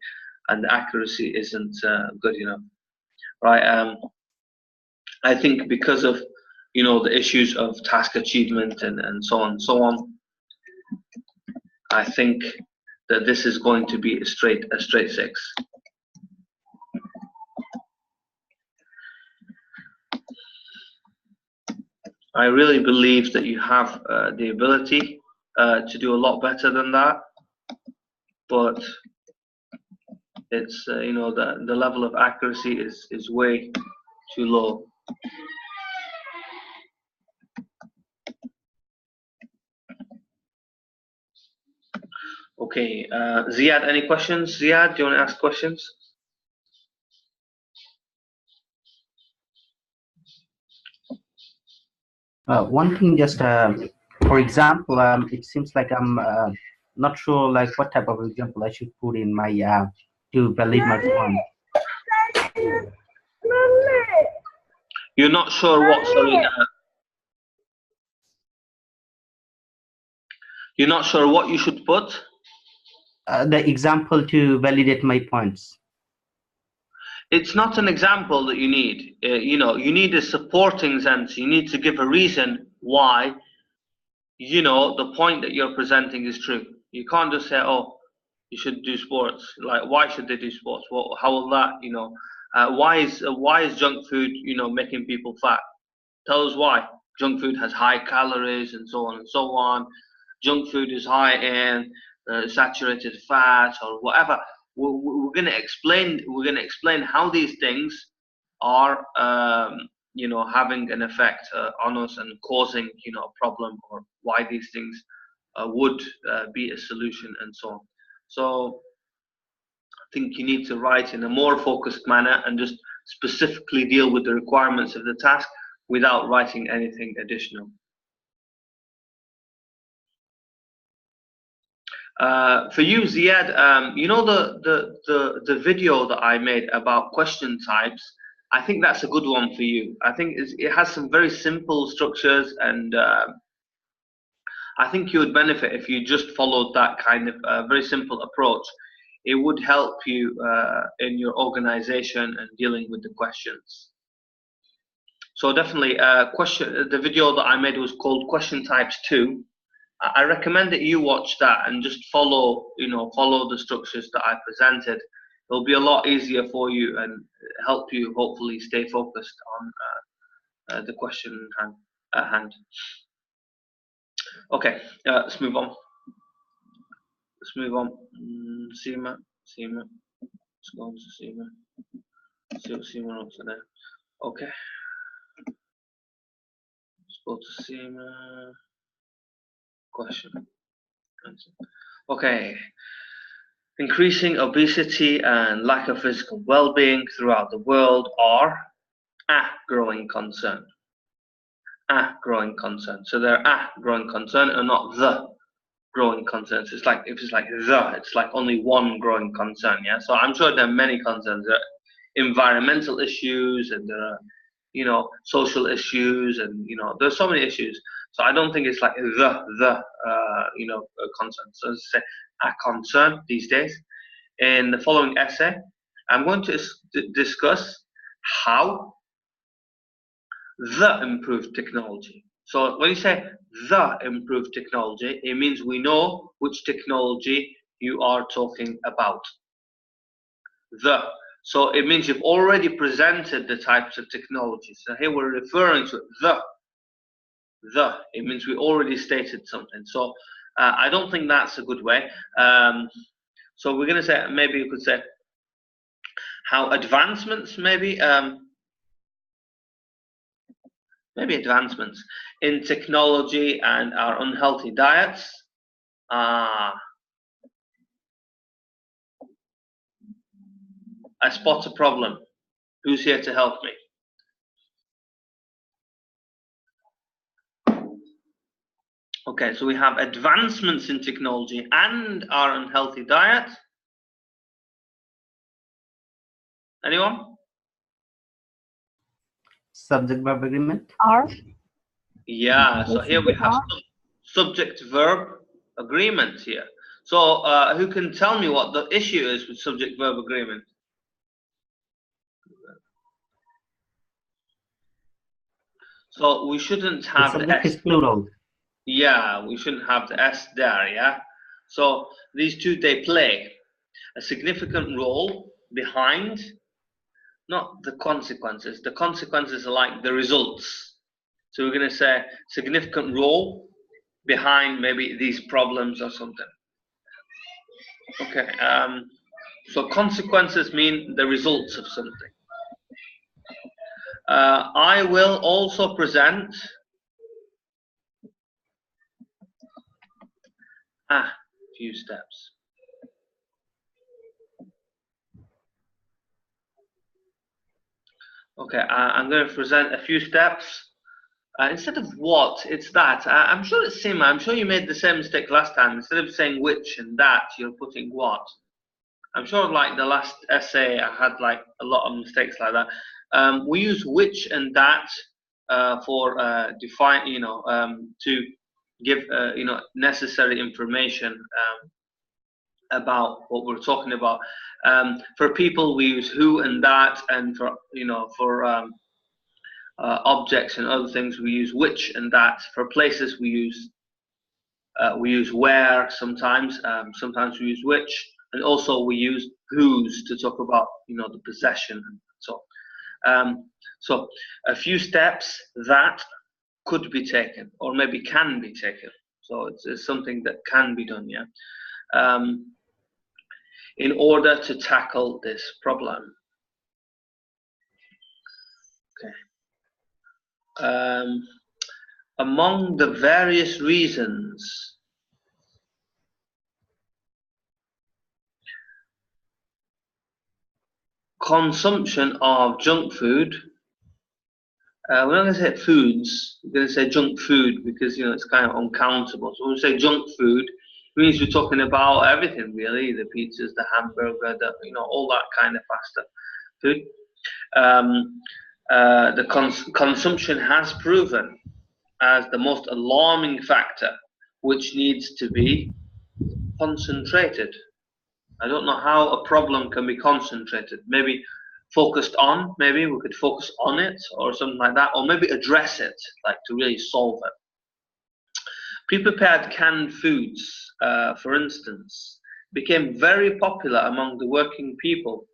and the accuracy isn't good enough, right? I think because of the issues of task achievement and so on and so on, I think that this is going to be a straight 6. I really believe that you have the ability to do a lot better than that, but it's the level of accuracy is way too low. Okay, Ziad, any questions? Ziad, do you want to ask questions? One thing, just for example, it seems like I'm not sure like what type of example I should put in my to validate my point. You're not sure what? Sorry. You're not sure what you should put? The example to validate my points. It's not an example that you need. You need a supporting sentence. You need to give a reason why, the point that you're presenting is true. You can't just say, oh, you should do sports. Like, why should they do sports? Well, how will that, why is junk food, making people fat? Tell us why. Junk food has high calories and so on and so on. Junk food is high in saturated fat or whatever. We're going to explain how these things are having an effect on us and causing a problem, or why these things would be a solution and so on. So I think you need to write in a more focused manner and just specifically deal with the requirements of the task, without writing anything additional. For you, Ziad, you know the video that I made about question types. I think that's a good one for you. I think it has some very simple structures, and I think you would benefit if you just followed that kind of very simple approach. It would help you in your organization and dealing with the questions. So definitely, the video that I made was called Question Types 2. I recommend that you watch that and just follow the structures that I presented. It'll be a lot easier for you and help you hopefully stay focused on the question at hand. Okay, let's move on. Seema. Let's go on to Seema. See what Seema wants there. Okay. Let's go to Seema. Question. Answer. Okay. Increasing obesity and lack of physical well-being throughout the world are a growing concern. A growing concern. So they're a growing concern and not the growing concerns. It's like if it's like the, it's like only one growing concern. Yeah. So I'm sure there are many concerns. There are environmental issues, and there are social issues, and there's so many issues. So I don't think it's like the concern. So let's say a concern these days. In the following essay, I'm going to discuss how the improved technology. So when you say the improved technology, it means we know which technology you are talking about. So it means you've already presented the types of technology. So here we're referring to the. It means we already stated something. So I don't think that's a good way. So we're going to say, maybe you could say how advancements, maybe advancements in technology and our unhealthy diets. I spot a problem. Who's here to help me? Okay, so we have advancements in technology and our unhealthy diet. Anyone? Subject-verb agreement. Are. Yeah, so here we have subject-verb agreement here. So who can tell me what the issue is with subject-verb agreement? So we shouldn't have the subject is plural. Yeah, we shouldn't have the S there, yeah? So these two, they play a significant role behind, not the consequences. The consequences are like the results. So we're going to say significant role behind maybe these problems or something. Okay, so consequences mean the results of something. I will also present a few steps. Okay, I'm going to present a few steps. Instead of what, it's that. I'm sure it's Seema. I'm sure you made the same mistake last time. Instead of saying which and that, you're putting what. I'm sure like the last essay, I had like a lot of mistakes like that. We use which and that for define, to give necessary information about what we're talking about. For people, we use who and that, and for objects and other things, we use which and that. For places, we use where sometimes. Sometimes we use which, and also we use whose to talk about the possession. So a few steps that could be taken, or maybe can be taken. So it's something that can be done, yeah. In order to tackle this problem. Okay. Among the various reasons consumption of junk food we're not going to say foods. We're going to say junk food because it's kind of uncountable. So when we say junk food, it means we're talking about everything really: the pizzas, the hamburger, all that kind of faster food. The consumption has proven as the most alarming factor, which needs to be concentrated. I don't know how a problem can be concentrated. Maybe focused on, maybe we could focus on it or something like that, or maybe address it, like to really solve it. Pre-prepared canned foods, for instance, became very popular among the working people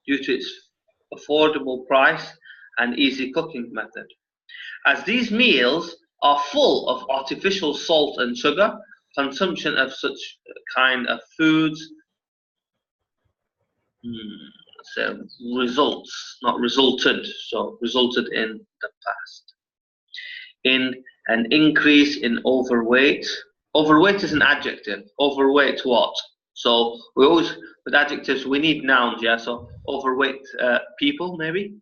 due to its affordable price and easy cooking method. As these meals are full of artificial salt and sugar, consumption of such kind of foods results, not resulted, so resulted in the past, in an increase in overweight. Overweight is an adjective. Overweight what? So we always, with adjectives, we need nouns, yeah? So overweight people, maybe.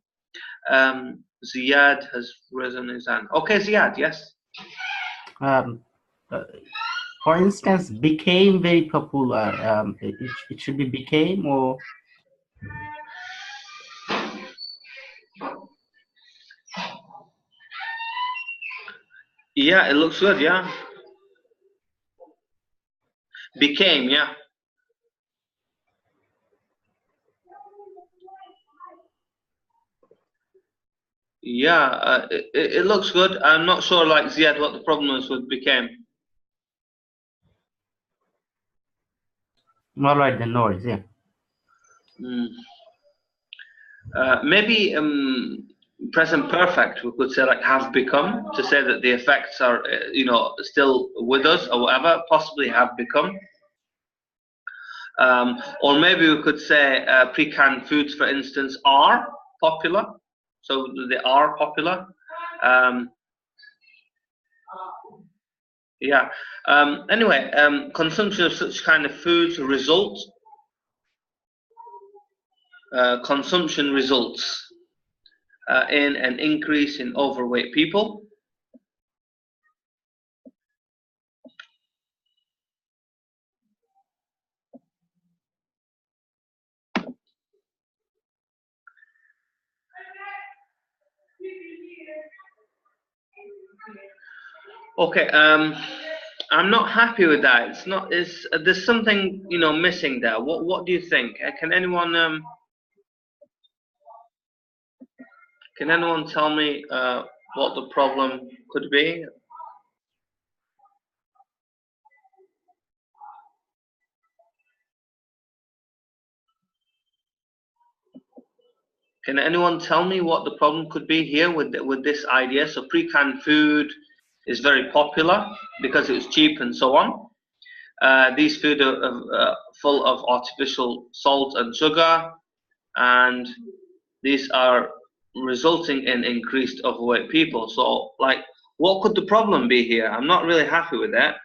Ziad has risen his hand. Okay, Ziad, yes? For instance, became very popular. It should be became or... Yeah, it looks good, yeah. Became, yeah. Yeah, it looks good. I'm not sure, like Ziad, what the problem is with became. All right, then no worries, yeah. Maybe present perfect, we could say like have become, to say that the effects are, still with us or whatever, possibly have become. Or maybe we could say pre-canned foods, for instance, are popular. So they are popular. Yeah. Anyway, consumption of such kind of foods results. Consumption results in an increase in overweight people. Okay, I'm not happy with that. It's not. There's something missing there. What do you think? Can anyone tell me what the problem could be? Can anyone tell me what the problem could be here with this idea? So pre-canned food is very popular because it was cheap and so on. These food are full of artificial salt and sugar, and these are resulting in increased overweight people. So, like, what could the problem be here? I'm not really happy with that.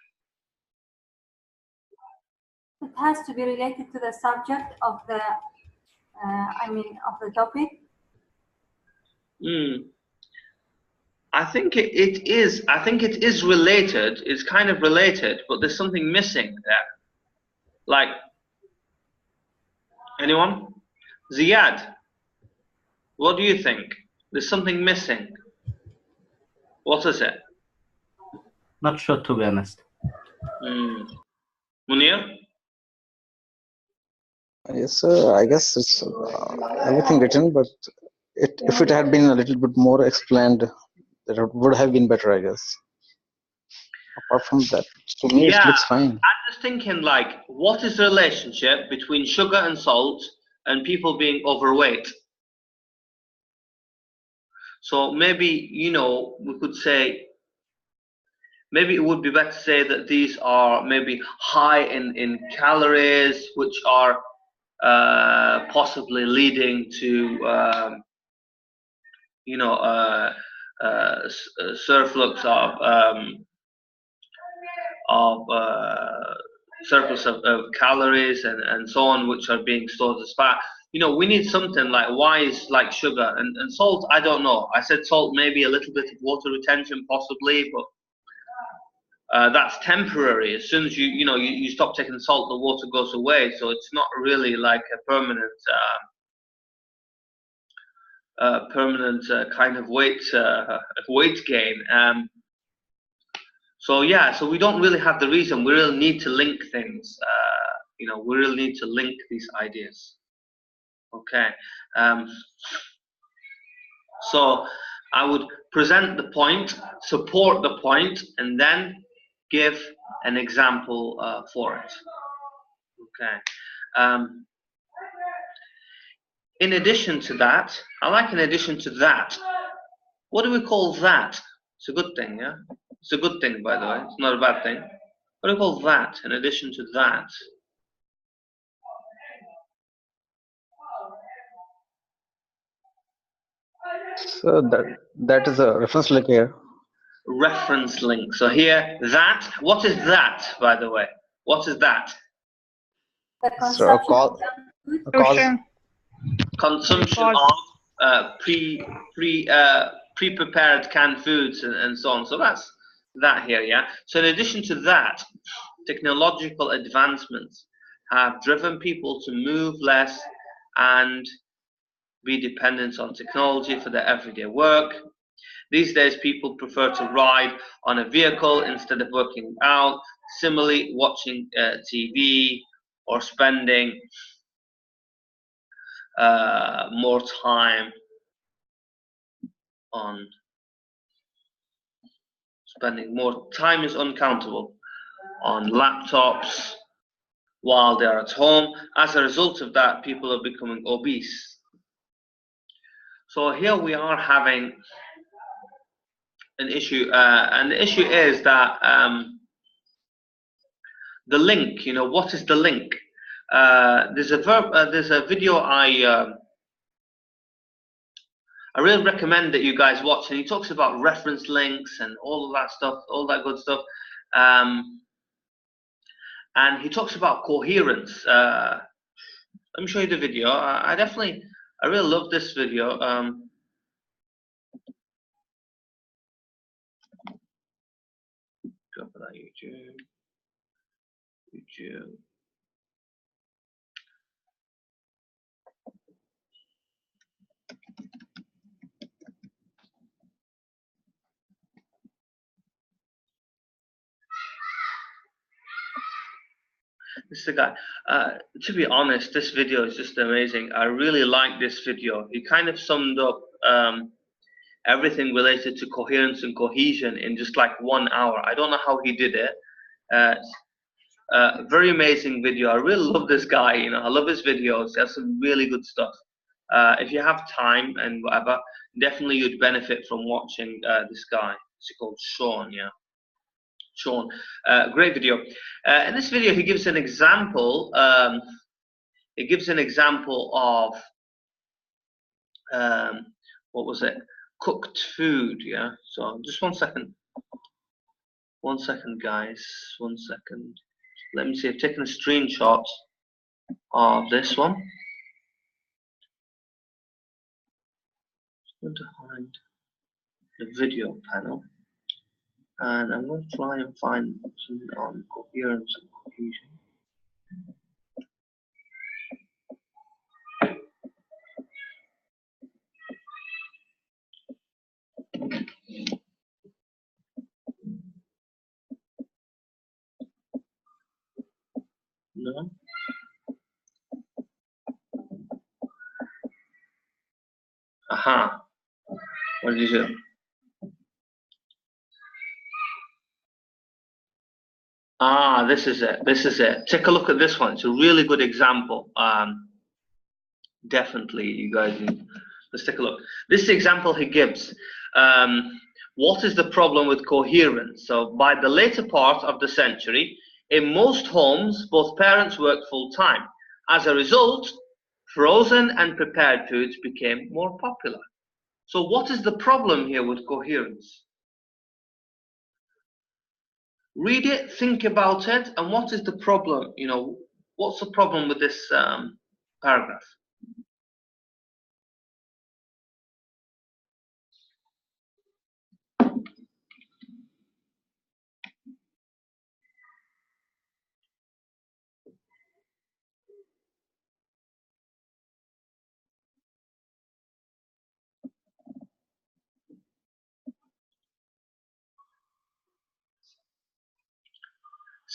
It has to be related to the subject of the, of the topic. I think it is. I think it is related. It's kind of related, but there's something missing there. Like, anyone? Ziad, what do you think? There's something missing. What is it? Not sure, to be honest. Munir? Yes, sir. I guess it's everything written, but if it had been a little bit more explained, that would have been better, I guess. Apart from that, to me, it looks fine. I'm just thinking, like, what is the relationship between sugar and salt and people being overweight? So maybe, we could say, maybe it would be better to say that these are maybe high in calories, which are possibly leading to, surplus surplus of calories and so on, which are being stored as fat. you know, we need something like wise like sugar and salt. I don't know. I said salt, maybe a little bit of water retention, possibly, but that's temporary. As soon as you stop taking salt, the water goes away. So it's not really like a permanent kind of weight gain. So yeah, so we don't really have the reason. We really need to link things. You know, we really need to link these ideas. Okay. So I would present the point, support the point, and then give an example for it. Okay. In addition to that, I like in addition to that. What do we call that? It's a good thing, yeah? It's a good thing, by the way. It's not a bad thing. What do we call that in addition to that? So that is a reference link here. Reference link. So here, that. What is that, by the way? What is that? The So a consumption cause. Consumption of pre-prepared canned foods and so on. So that's that here, yeah. So in addition to that, technological advancements have driven people to move less and be dependent on technology for their everyday work. These days, people prefer to ride on a vehicle instead of working out. Similarly, watching TV or spending more time on is uncountable on laptops while they're at home. As a result of that, people are becoming obese. So here we are having an issue, and the issue is that the link. You know, what is the link? There's a video I really recommend that you guys watch, and he talks about reference links and all of that stuff, all that good stuff. And he talks about coherence. Let me show you the video. I really love this video. Go for that YouTube. This is the guy. To be honest, this video is just amazing. I really like this video. He kind of summed up everything related to coherence and cohesion in just like 1 hour. I don't know how he did it. Very amazing video. I really love this guy. You know, I love his videos. He has some really good stuff. If you have time and whatever, definitely you'd benefit from watching this guy. It's called Sean. Yeah. Sean, great video. In this video, he gives an example. He gives an example of what was it? Cooked food. Yeah. So just 1 second. 1 second, guys. 1 second. Let me see. I've taken a screenshot of this one. I'm going to find the video panel. And I'm going to try and find something on coherence and cohesion. No. Aha. What did you do? Ah, this is it. This is it. Take a look at this one. It's a really good example. Definitely, you guys. Let's take a look. This is the example he gives. What is the problem with coherence? So, by the later part of the century, in most homes, both parents worked full time. As a result, frozen and prepared foods became more popular. So, what is the problem here with coherence? Read it, think about it, and what is the problem? You know, what's the problem with this paragraph?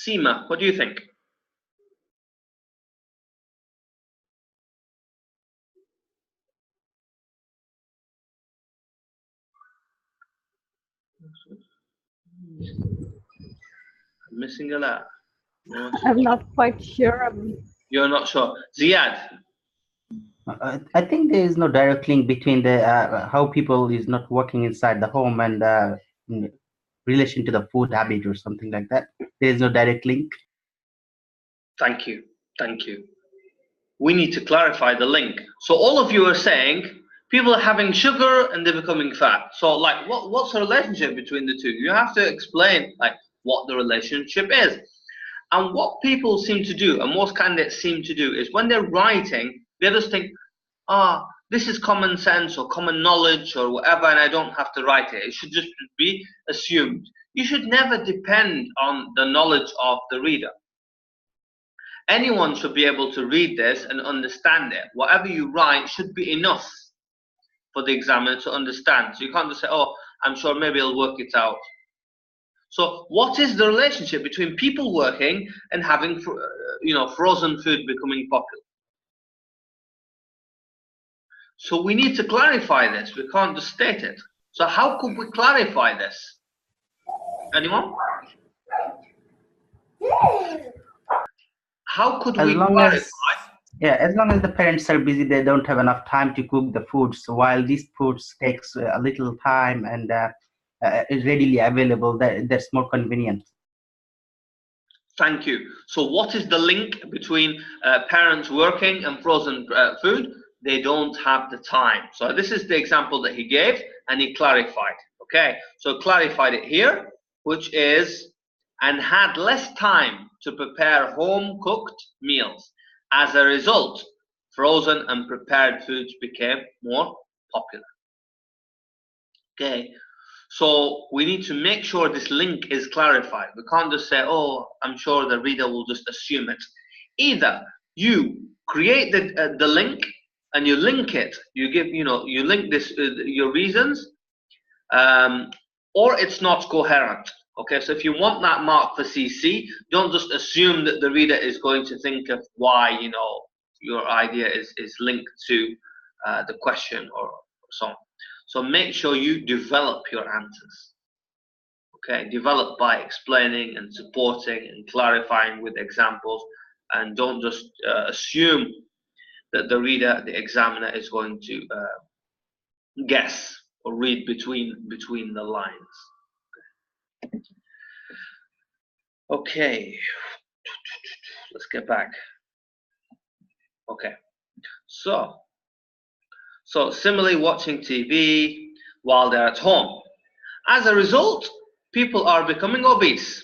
Seema, what do you think? I'm missing a lot. I'm not quite sure. You're not sure. Ziad? I think there is no direct link between the how people is not working inside the home and in relation to the food habit or something like that. There is no direct link. Thank you. Thank you. We need to clarify the link. So all of you are saying people are having sugar and they're becoming fat. So like what's the relationship between the two? You have to explain like what the relationship is. And what people seem to do, and most candidates seem to do, is when they're writing, they just think, this is common sense or common knowledge or whatever, and I don't have to write it. It should just be assumed. You should never depend on the knowledge of the reader. Anyone should be able to read this and understand it. Whatever you write should be enough for the examiner to understand. So you can't just say, oh, I'm sure maybe he'll work it out. So what is the relationship between people working and having, frozen food becoming popular? So we need to clarify this. We can't just state it. So how could we clarify this? Anyone? How could we clarify? As long as the parents are busy, they don't have enough time to cook the food. So while these foods takes a little time and is readily available, that's more convenient. Thank you. So what is the link between parents working and frozen food? They don't have the time. So this is the example that he gave and he clarified. Okay, so clarified it here, which is, and had less time to prepare home-cooked meals. As a result, frozen and prepared foods became more popular. Okay, so we need to make sure this link is clarified. We can't just say, oh, I'm sure the reader will just assume it. Either you create the link and you link it, you link this, your reasons, or it's not coherent. Okay, so if you want that mark for CC, don't just assume that the reader is going to think of why, your idea is linked to the question or so on. So make sure you develop your answers. Okay, develop by explaining and supporting and clarifying with examples, and don't just assume that the reader, the examiner, is going to guess or read between the lines. Okay, let's get back. Okay, so similarly, watching TV while they're at home. As a result, people are becoming obese.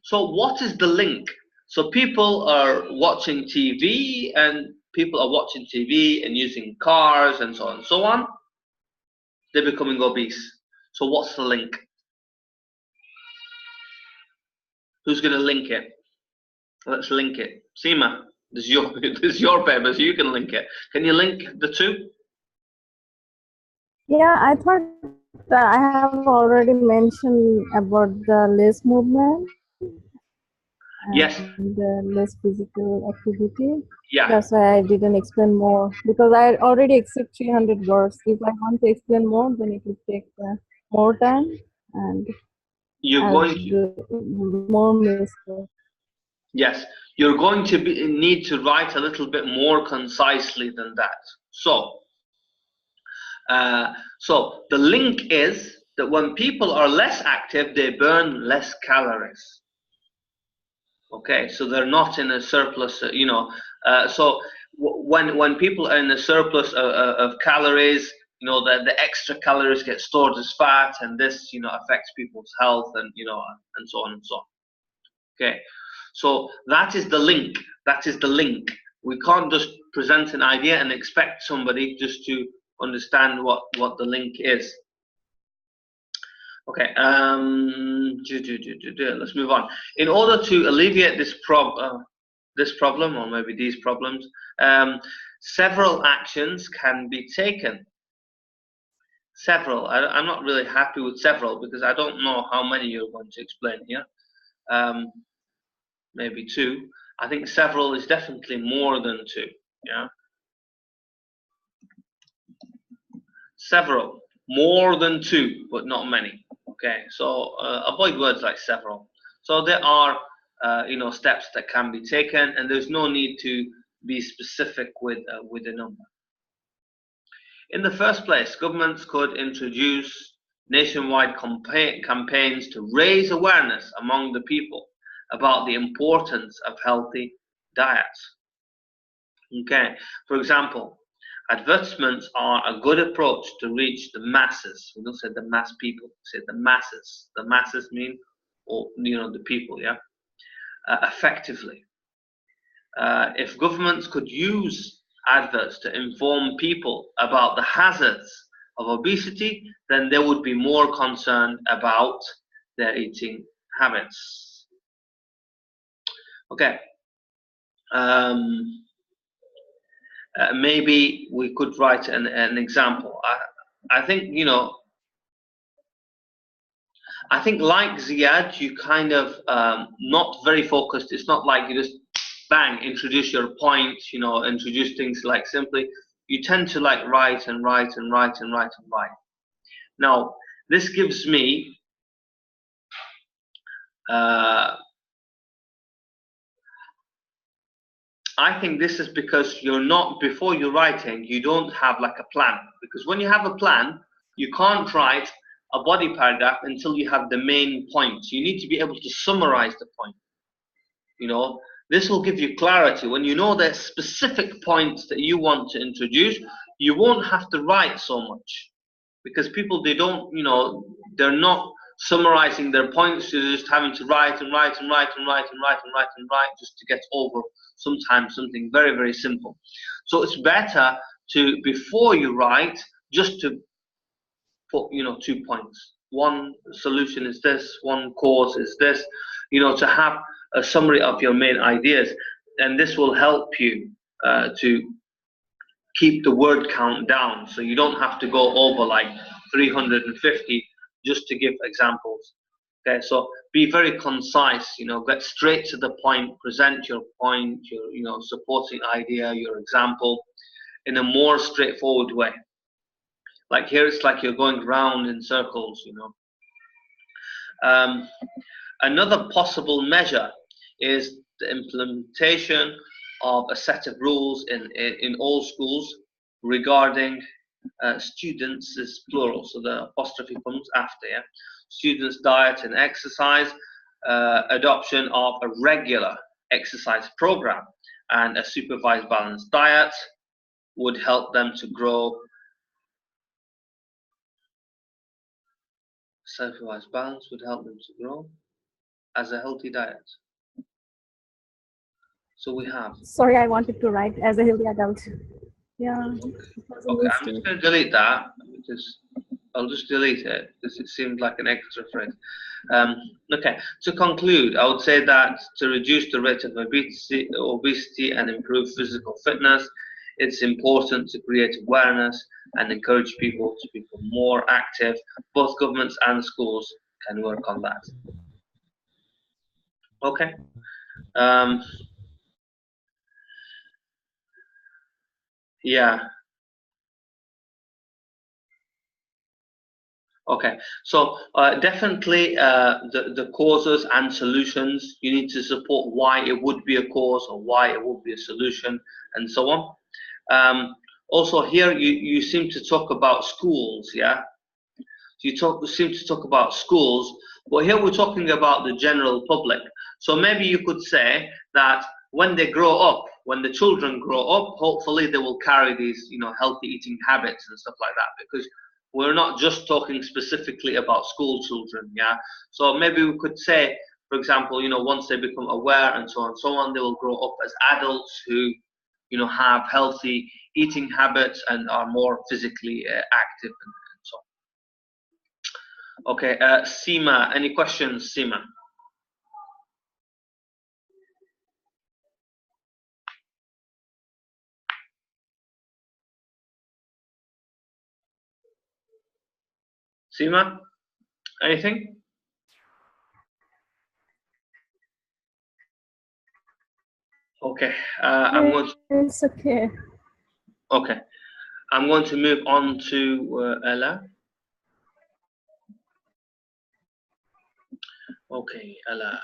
So what is the link? So people are watching TV and people are watching TV and using cars and so on and so on. They're becoming obese. So what's the link? Who's going to link it? Let's link it. Seema, this is your paper, so you can link it. Can you link the two? Yeah, I thought that I have already mentioned about the less movement. Yes. And the less physical activity. Yeah. That's why I didn't explain more, because I already accept 300 words. If I want to explain more, then it will take more time, and you're going to more mistakes. Yes, you're going to need to write a little bit more concisely than that. So the link is that when people are less active, they burn less calories. Okay, so they're not in a surplus, so when people are in a surplus of calories, the extra calories get stored as fat, and this, affects people's health, and and so on and so on. Okay, so that is the link. That is the link. We can't just present an idea and expect somebody just to understand what the link is. Okay, let's move on. In order to alleviate this problem, or maybe these problems, several actions can be taken. Several. I'm not really happy with several because I don't know how many you're going to explain here. maybe 2. I think several is definitely more than 2. Yeah, several, more than 2, but not many. Okay, so avoid words like several. So there are steps that can be taken, and there's no need to be specific with a number. In the first place, governments could introduce nationwide campaigns to raise awareness among the people about the importance of healthy diets. Okay, for example, advertisements are a good approach to reach the masses. We don't say the mass people, we say the masses. The masses mean, the people, yeah, effectively. If governments could use adverts to inform people about the hazards of obesity, then they would be more concerned about their eating habits. Okay. Maybe we could write an example. I think, I think like Ziad, you kind of not very focused. It's not like you just bang, introduce your point, introduce things like simply. You tend to like write and write and write and write and write. Now, this gives me I think this is because you're not, before you're writing, you don't have like a plan. Because when you have a plan, you can't write a body paragraph until you have the main points. You need to be able to summarize the point. This will give you clarity. When you know the specific points that you want to introduce, you won't have to write so much. Because people, they don't, they're not summarizing their points, they're just having to write and write and write and write and write and write and write just to get over sometimes something very, very simple. So it's better to, before you write, just to put, 2 points. One solution is this, one cause is this, to have a summary of your main ideas. And this will help you to keep the word count down, so you don't have to go over like 350 just to give examples. Okay, so be very concise, get straight to the point, present your point, your supporting idea, your example in a more straightforward way. Like here, it's like you're going round in circles, Another possible measure is the implementation of a set of rules in all schools regarding students, is plural, so the apostrophe comes after, yeah? Students' diet and exercise, adoption of a regular exercise program and a supervised balanced diet would help them to grow. Supervised balance would help them to grow as a healthy diet. So we have. Sorry, I wanted to write as a healthy adult. Yeah. Okay, I'm just going to delete that because I'll just delete it because it seemed like an extra phrase. Okay, to conclude, I would say that to reduce the rate of obesity and improve physical fitness, it's important to create awareness and encourage people to become more active. Both governments and schools can work on that. Okay. Yeah. Okay, so definitely the causes and solutions, you need to support why it would be a cause or why it would be a solution and so on. Also here you seem to talk about schools, yeah? You seem to talk about schools, but here we're talking about the general public. So maybe you could say that when they grow up, when the children grow up, hopefully they will carry these, healthy eating habits and stuff like that, because we're not just talking specifically about school children, yeah? So maybe we could say, for example, once they become aware and so on, they will grow up as adults who, have healthy eating habits and are more physically active and so on. Okay, Seema, any questions, Seema? Seema, anything? Okay, I'm going to, It's okay. okay, I'm going to move on to Ella. Okay, Ella.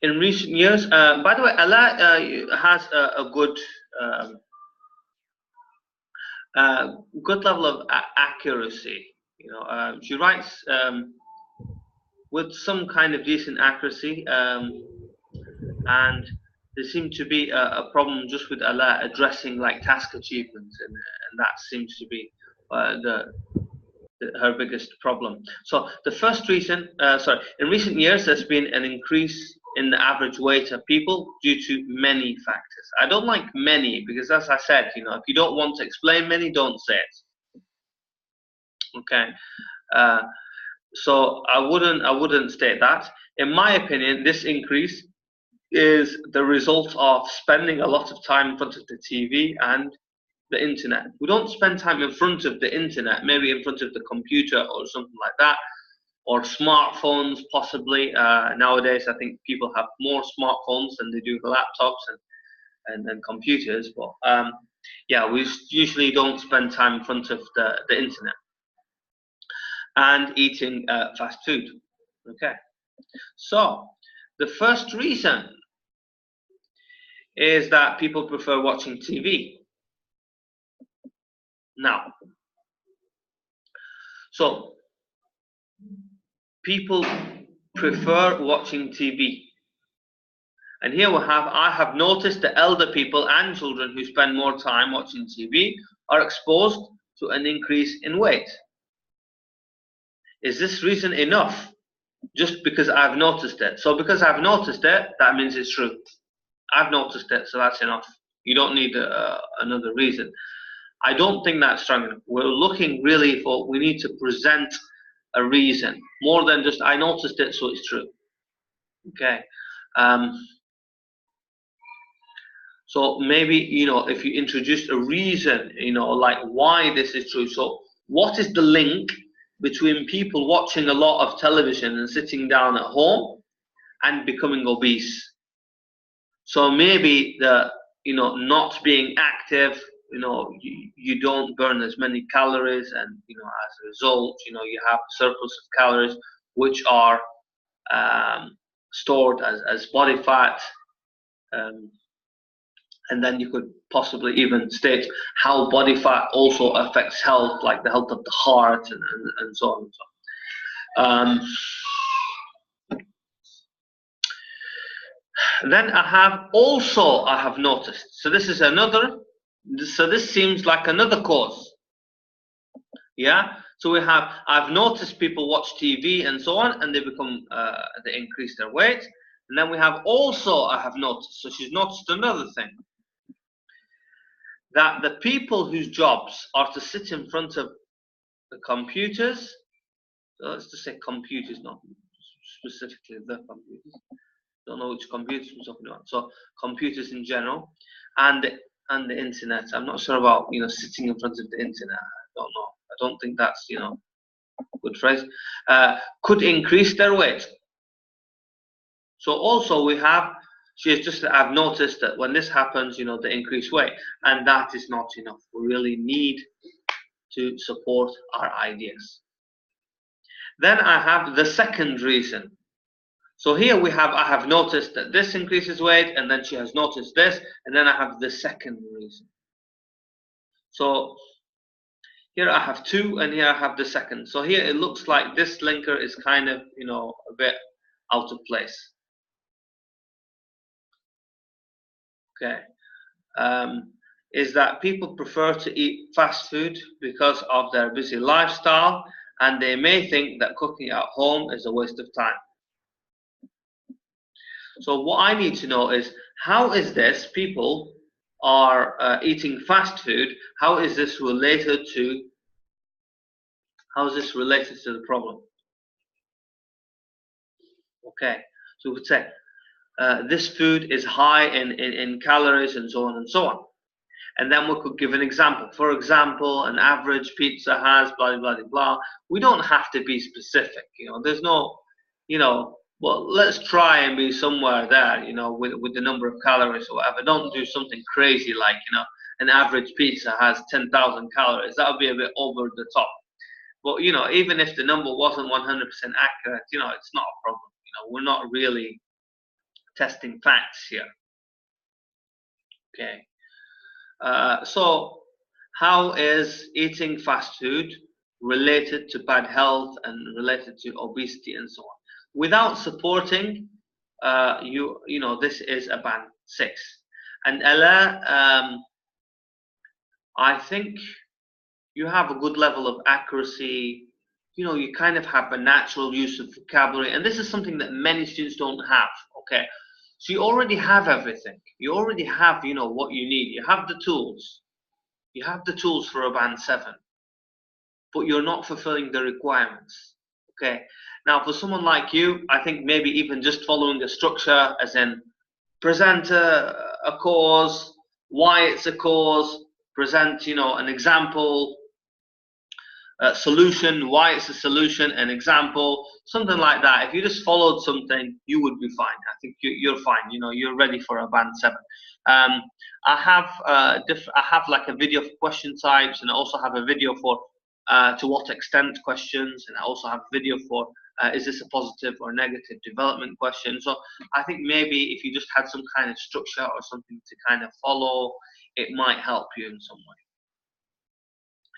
In recent years, by the way, Ella has a good good level of accuracy. You know, she writes with some kind of decent accuracy, and there seemed to be a problem just with Ella addressing like task achievements, and that seems to be her biggest problem. So the first reason, in recent years, there's been an increase in the average weight of people due to many factors. I don't like many because, as I said, you know, if you don't want to explain many, don't say it. Okay. So I wouldn't state that. In my opinion, this increase is the result of spending a lot of time in front of the TV and the internet. We don't spend time in front of the internet, maybe in front of the computer or something like that, or smartphones possibly. Nowadays, I think people have more smartphones than they do laptops and computers. But yeah, we usually don't spend time in front of the internet and eating fast food. Okay, so the first reason is that people prefer watching TV. Now, so people prefer watching TV. And here I have noticed that elder people and children who spend more time watching TV are exposed to an increase in weight. Is this reason enough? Just because I've noticed it. So because I've noticed it, that means it's true. I've noticed it, so that's enough. You don't need another reason. I don't think that's strong enough. We're looking really for, we need to present a reason more than just I noticed it, so it's true. Okay. So maybe, you know, if you introduce a reason, you know, like why this is true. So what is the link between people watching a lot of television and sitting down at home and becoming obese? So maybe the, you know, not being active, you know, you don't burn as many calories, and, you know, as a result, you know, you have surplus of calories which are stored as body fat. And then you could possibly even state how body fat also affects health, like the health of the heart and so on and so on. Then I have noticed. So this is another. So this seems like another cause. Yeah. So I've noticed people watch TV and so on, and they increase their weight. And then we have I have noticed. So she's noticed another thing. That the people whose jobs are to sit in front of the computers, so let's just say computers, not specifically the computers. Don't know which computers we're talking about. So computers in general, and the internet. I'm not sure about, you know, sitting in front of the internet. I don't know. I don't think that's, you know, good phrase. Could increase their weight. So also we have. I've noticed that when this happens, you know, the increased weight, and that is not enough. We really need to support our ideas. Then I have the second reason. So here I have noticed that this increases weight, and then she has noticed this, and then I have the second reason. So here I have two, and here I have the second. So here it looks like this linker is kind of, you know, a bit out of place. Okay, is that people prefer to eat fast food because of their busy lifestyle, and they may think that cooking at home is a waste of time. So what I need to know is, how is this people are eating fast food, how is this related to the problem? Okay, so we could say this food is high in calories and so on and so on. And then we could give an example. For example, an average pizza has blah, blah, blah, blah. We don't have to be specific. You know, there's no, you know, Well, let's try and be somewhere there, you know, with the number of calories or whatever. Don't do something crazy like, you know, an average pizza has 10,000 calories. That would be a bit over the top. But, you know, even if the number wasn't 100% accurate, you know, it's not a problem. You know, we're not really testing facts here. Okay. So how is eating fast food related to bad health and related to obesity and so on? Without supporting, you know, this is a band 6. And Ella, I think you have a good level of accuracy. You know, you kind of have a natural use of vocabulary, and this is something that many students don't have. Okay, so you already have everything. You already have, you know, what you need. You have the tools. You have the tools for a band 7, but you're not fulfilling the requirements. Okay, now for someone like you, I think maybe even just following a structure, as in present a cause, why it's a cause, present, you know, an example, solution, why it's a solution, an example, something like that. If you just followed something, you would be fine. I think you're fine. You know, you're ready for a band 7. I have like a video for question types, and I also have a video for to what extent questions, and I also have a video for is this a positive or negative development question. So I think maybe if you just had some kind of structure or something to kind of follow, it might help you in some way.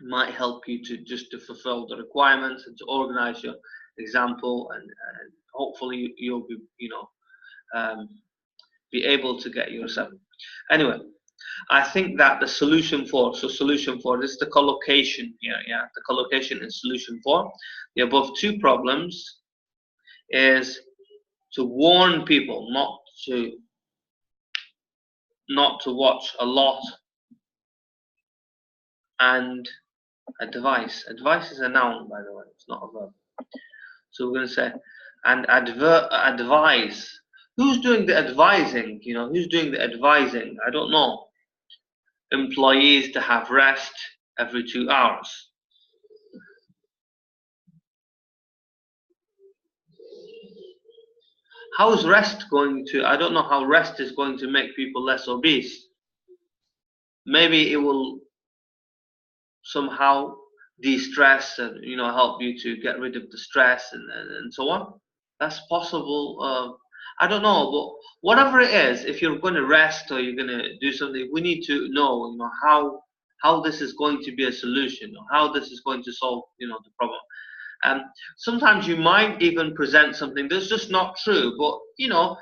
It might help you to fulfill the requirements and to organize your example, and hopefully you'll be, you know, be able to get your 7. Anyway, I think that the solution 4, so solution 4, this is the collocation here, yeah, the collocation in solution 4. The above 2 problems is to warn people not to watch a lot, and advice. Advice is a noun, by the way, it's not a verb. So we're going to say, and advise. Who's doing the advising? You know, who's doing the advising? I don't know. Employees to have rest every 2 hours. How is rest going to, I don't know how rest is going to make people less obese. Maybe it will somehow de-stress and, you know, help you to get rid of the stress and so on. That's possible. I don't know, but whatever it is, if you're going to rest or you're going to do something, we need to know, you know, how this is going to be a solution, or how this is going to solve, you know, the problem. And sometimes you might even present something that's just not true, but, you know,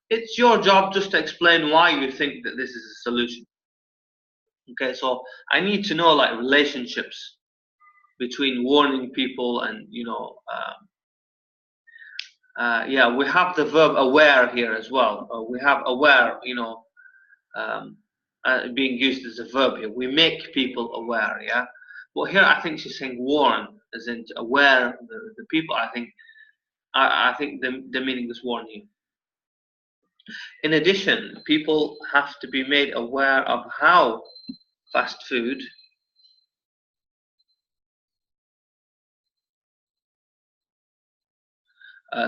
it's your job just to explain why you think that this is a solution. Okay, so I need to know like relationships between warning people and, you know, yeah, we have the verb aware here as well. We have aware, you know, being used as a verb here. We make people aware, yeah. Well, here I think she's saying warn, as in aware the people. I think the meaning is warn here. In addition, people have to be made aware of how fast food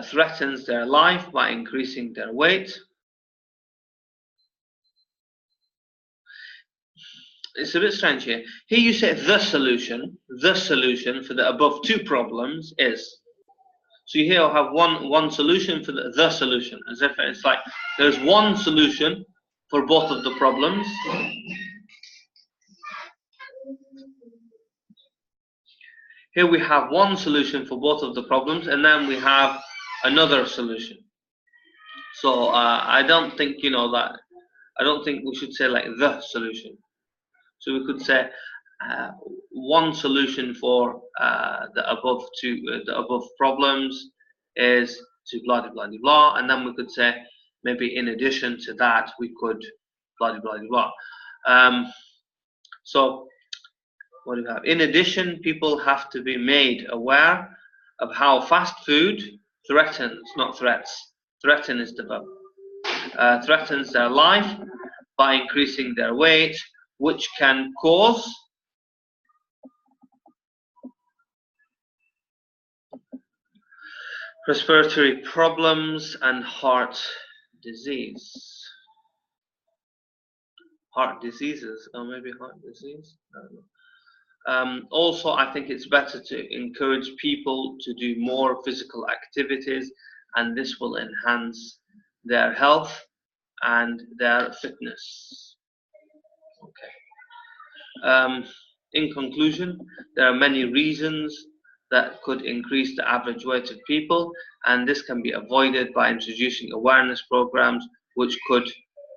threatens their life by increasing their weight. It's a bit strange here. Here you say the solution for the above 2 problems is. So here I'll have one solution for the solution, as if it's like there's one solution for both of the problems. Here we have one solution for both of the problems, and then we have another solution. So I don't think, you know, that I don't think we should say like the solution. So we could say one solution for the above problems is to blah blah blah blah, and then we could say maybe in addition to that we could blah blah blah blah. So what do we have? In addition, people have to be made aware of how fast food threatens, not threats. Threaten is the verb. Threatens their life by increasing their weight, which can cause respiratory problems and heart disease. Heart diseases, or maybe heart disease? I don't know. Also, I think it's better to encourage people to do more physical activities, and this will enhance their health and their fitness. Okay. In conclusion, there are many reasons that could increase the average weight of people, and this can be avoided by introducing awareness programs which could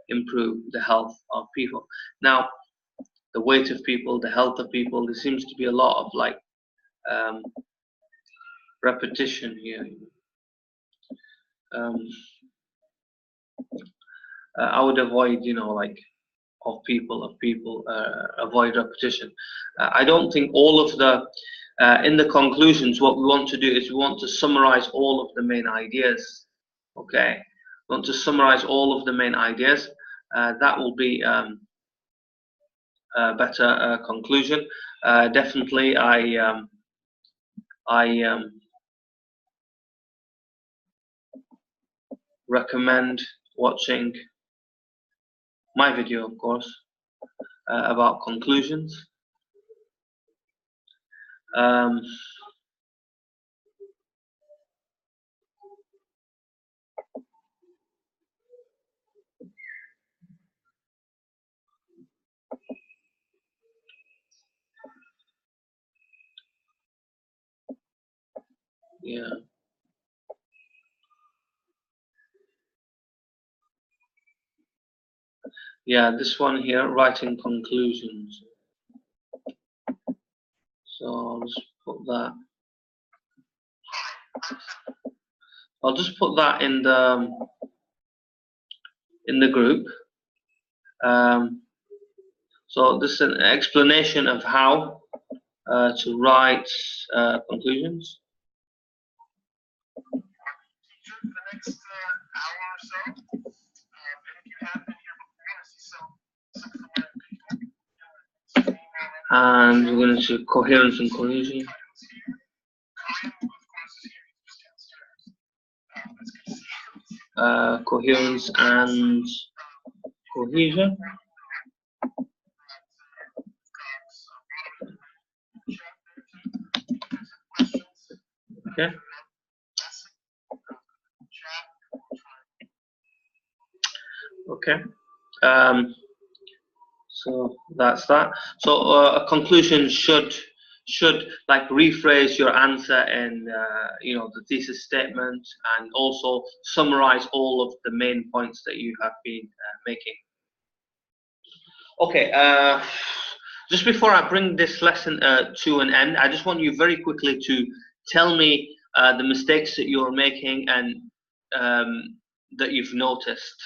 improve the health of people. Now, the weight of people, the health of people, there seems to be a lot of like repetition here. I would avoid, you know, like avoid repetition. I don't think all of the in the conclusions, what we want to do is we want to summarize all of the main ideas. Okay, we want to summarize all of the main ideas. That will be a better conclusion. Definitely, I recommend watching my video, of course, about conclusions. Yeah. Yeah, this one here, writing conclusions. So I'll just put that. I'll just put that in the group. So this is an explanation of how to write conclusions. And we're going to coherence and cohesion. Coherence and cohesion. Okay. Okay. So that's that. So a conclusion should like rephrase your answer in you know, the thesis statement, and also summarize all of the main points that you have been making. Okay. Just before I bring this lesson to an end, I just want you very quickly to tell me the mistakes that you're making and that you've noticed.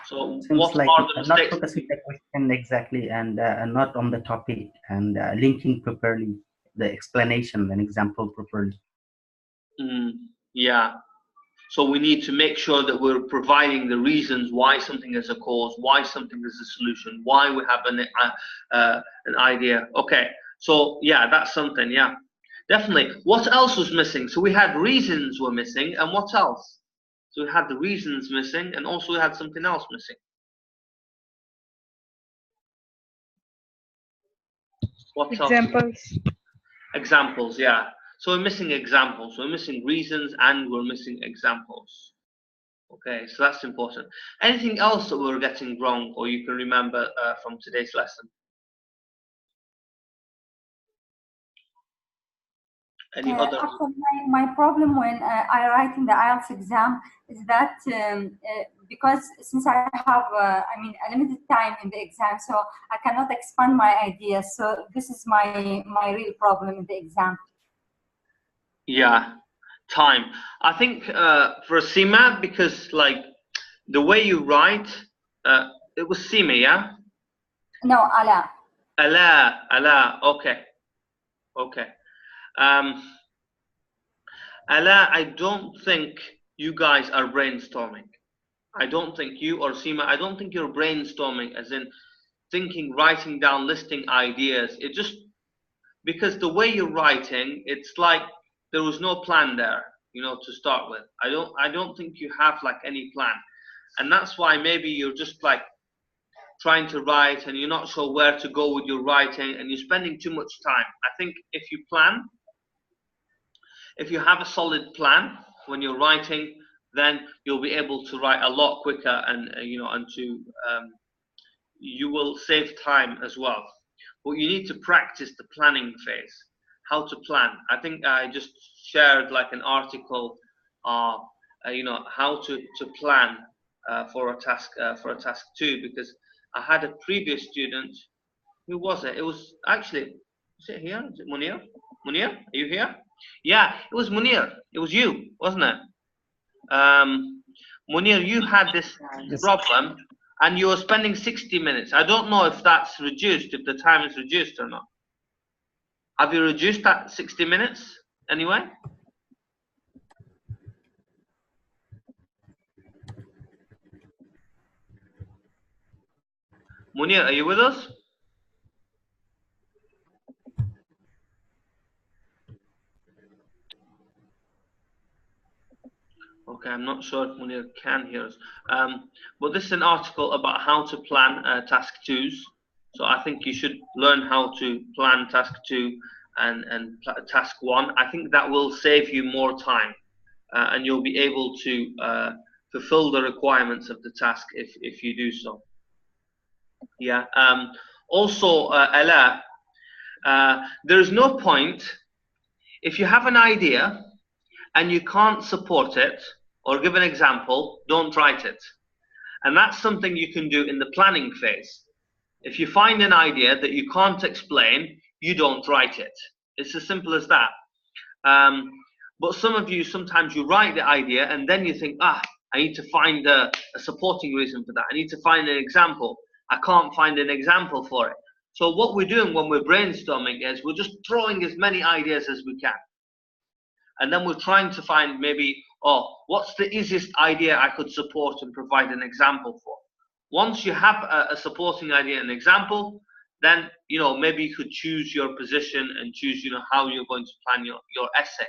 So Seems what like are the not mistakes? focusing the question exactly, and not on the topic, and linking properly the explanation and example properly. Yeah. So we need to make sure that we're providing the reasons why something is a cause, why something is a solution, why we have an idea. Okay. So yeah, that's something. Yeah, definitely. What else was missing? So we had reasons were missing, and what else? So we had the reasons missing, and also we had something else missing. What Examples. else? Examples, yeah. So we're missing examples. We're missing reasons, and we're missing examples. Okay, so that's important. Anything else that we're getting wrong, or you can remember from today's lesson? Any other? Actually, my problem when I write in the IELTS exam is that because since I have I mean a limited time in the exam, so I cannot expand my ideas. So this is my real problem in the exam. Yeah, time. I think for Sima, because like the way you write, it was Sima, yeah? No, Ala. Ala. Okay. Ala, I don't think you guys are brainstorming. I don't think you or Seema, I don't think you're brainstorming as in thinking, writing down, listing ideas. It just, because the way you're writing, it's like there was no plan there, you know, to start with. I don't think you have like any plan. And that's why maybe you're just like trying to write and you're not sure where to go with your writing and you're spending too much time. I think if you plan, if you have a solid plan when you're writing, then you'll be able to write a lot quicker and you know, and to you will save time as well. But you need to practice the planning phase, how to plan. I think I just shared like an article, you know, how to plan for a task 2, because I had a previous student. Who was it? It was actually, is it here? Is it Munir? Munir, are you here? Yeah, it was Munir. It was you, wasn't it? Munir, you had this problem and you were spending 60 minutes. I don't know if that's reduced, if the time is reduced or not. Have you reduced that 60 minutes anyway? Munir, are you with us? Okay, I'm not sure if Munir can hear us. But this is an article about how to plan task 2s. So I think you should learn how to plan task 2 and task 1. I think that will save you more time and you'll be able to fulfill the requirements of the task if you do so. Yeah. Also, Ella, there's no point if you have an idea and you can't support it or give an example, don't write it. And that's something you can do in the planning phase. If you find an idea that you can't explain, you don't write it. It's as simple as that. But some of you, sometimes you write the idea and then you think, I need to find a supporting reason for that. I need to find an example. I can't find an example for it. So what we're doing when we're brainstorming is we're just throwing as many ideas as we can. And then we're trying to find maybe, what's the easiest idea I could support and provide an example for? Once you have a supporting idea and example, then, you know, maybe you could choose your position and choose, you know, how you're going to plan your essay.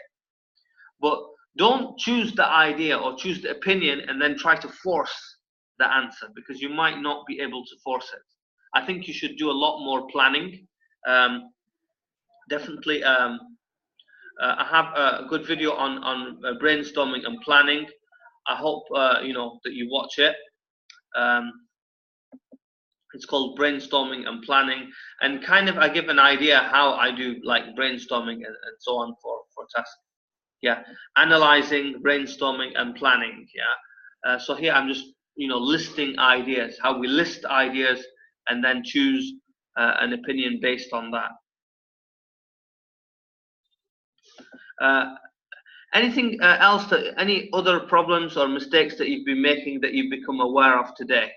But don't choose the idea or choose the opinion and then try to force the answer, because you might not be able to force it. I think you should do a lot more planning. Definitely, I have a good video on brainstorming and planning. I hope you know that you watch it. It's called Brainstorming and Planning, and kind of I give an idea how I do like brainstorming and so on for tasks. Yeah, analyzing, brainstorming, and planning. Yeah. So here I'm just, you know, listing ideas, how we list ideas and then choose an opinion based on that. Anything else, any other problems or mistakes that you've been making that you've become aware of today?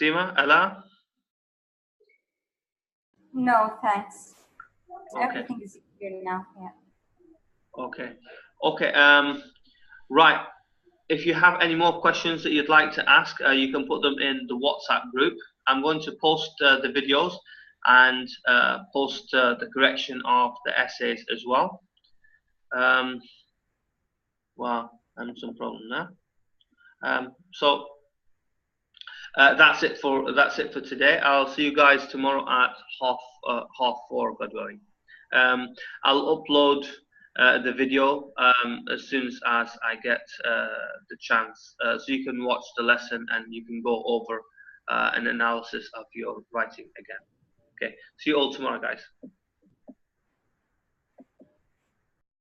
Seema, Ella? No, thanks. Okay. Everything is clear now. Yeah. Okay. Okay. Right. If you have any more questions that you'd like to ask, you can put them in the WhatsApp group. I'm going to post the videos and post the correction of the essays as well. Wow, I'm some problem there. So that's it for today. I'll see you guys tomorrow at half 4, God willing. I'll upload the video as soon as I get the chance, so you can watch the lesson and you can go over an analysis of your writing again. Okay, see you all tomorrow, guys.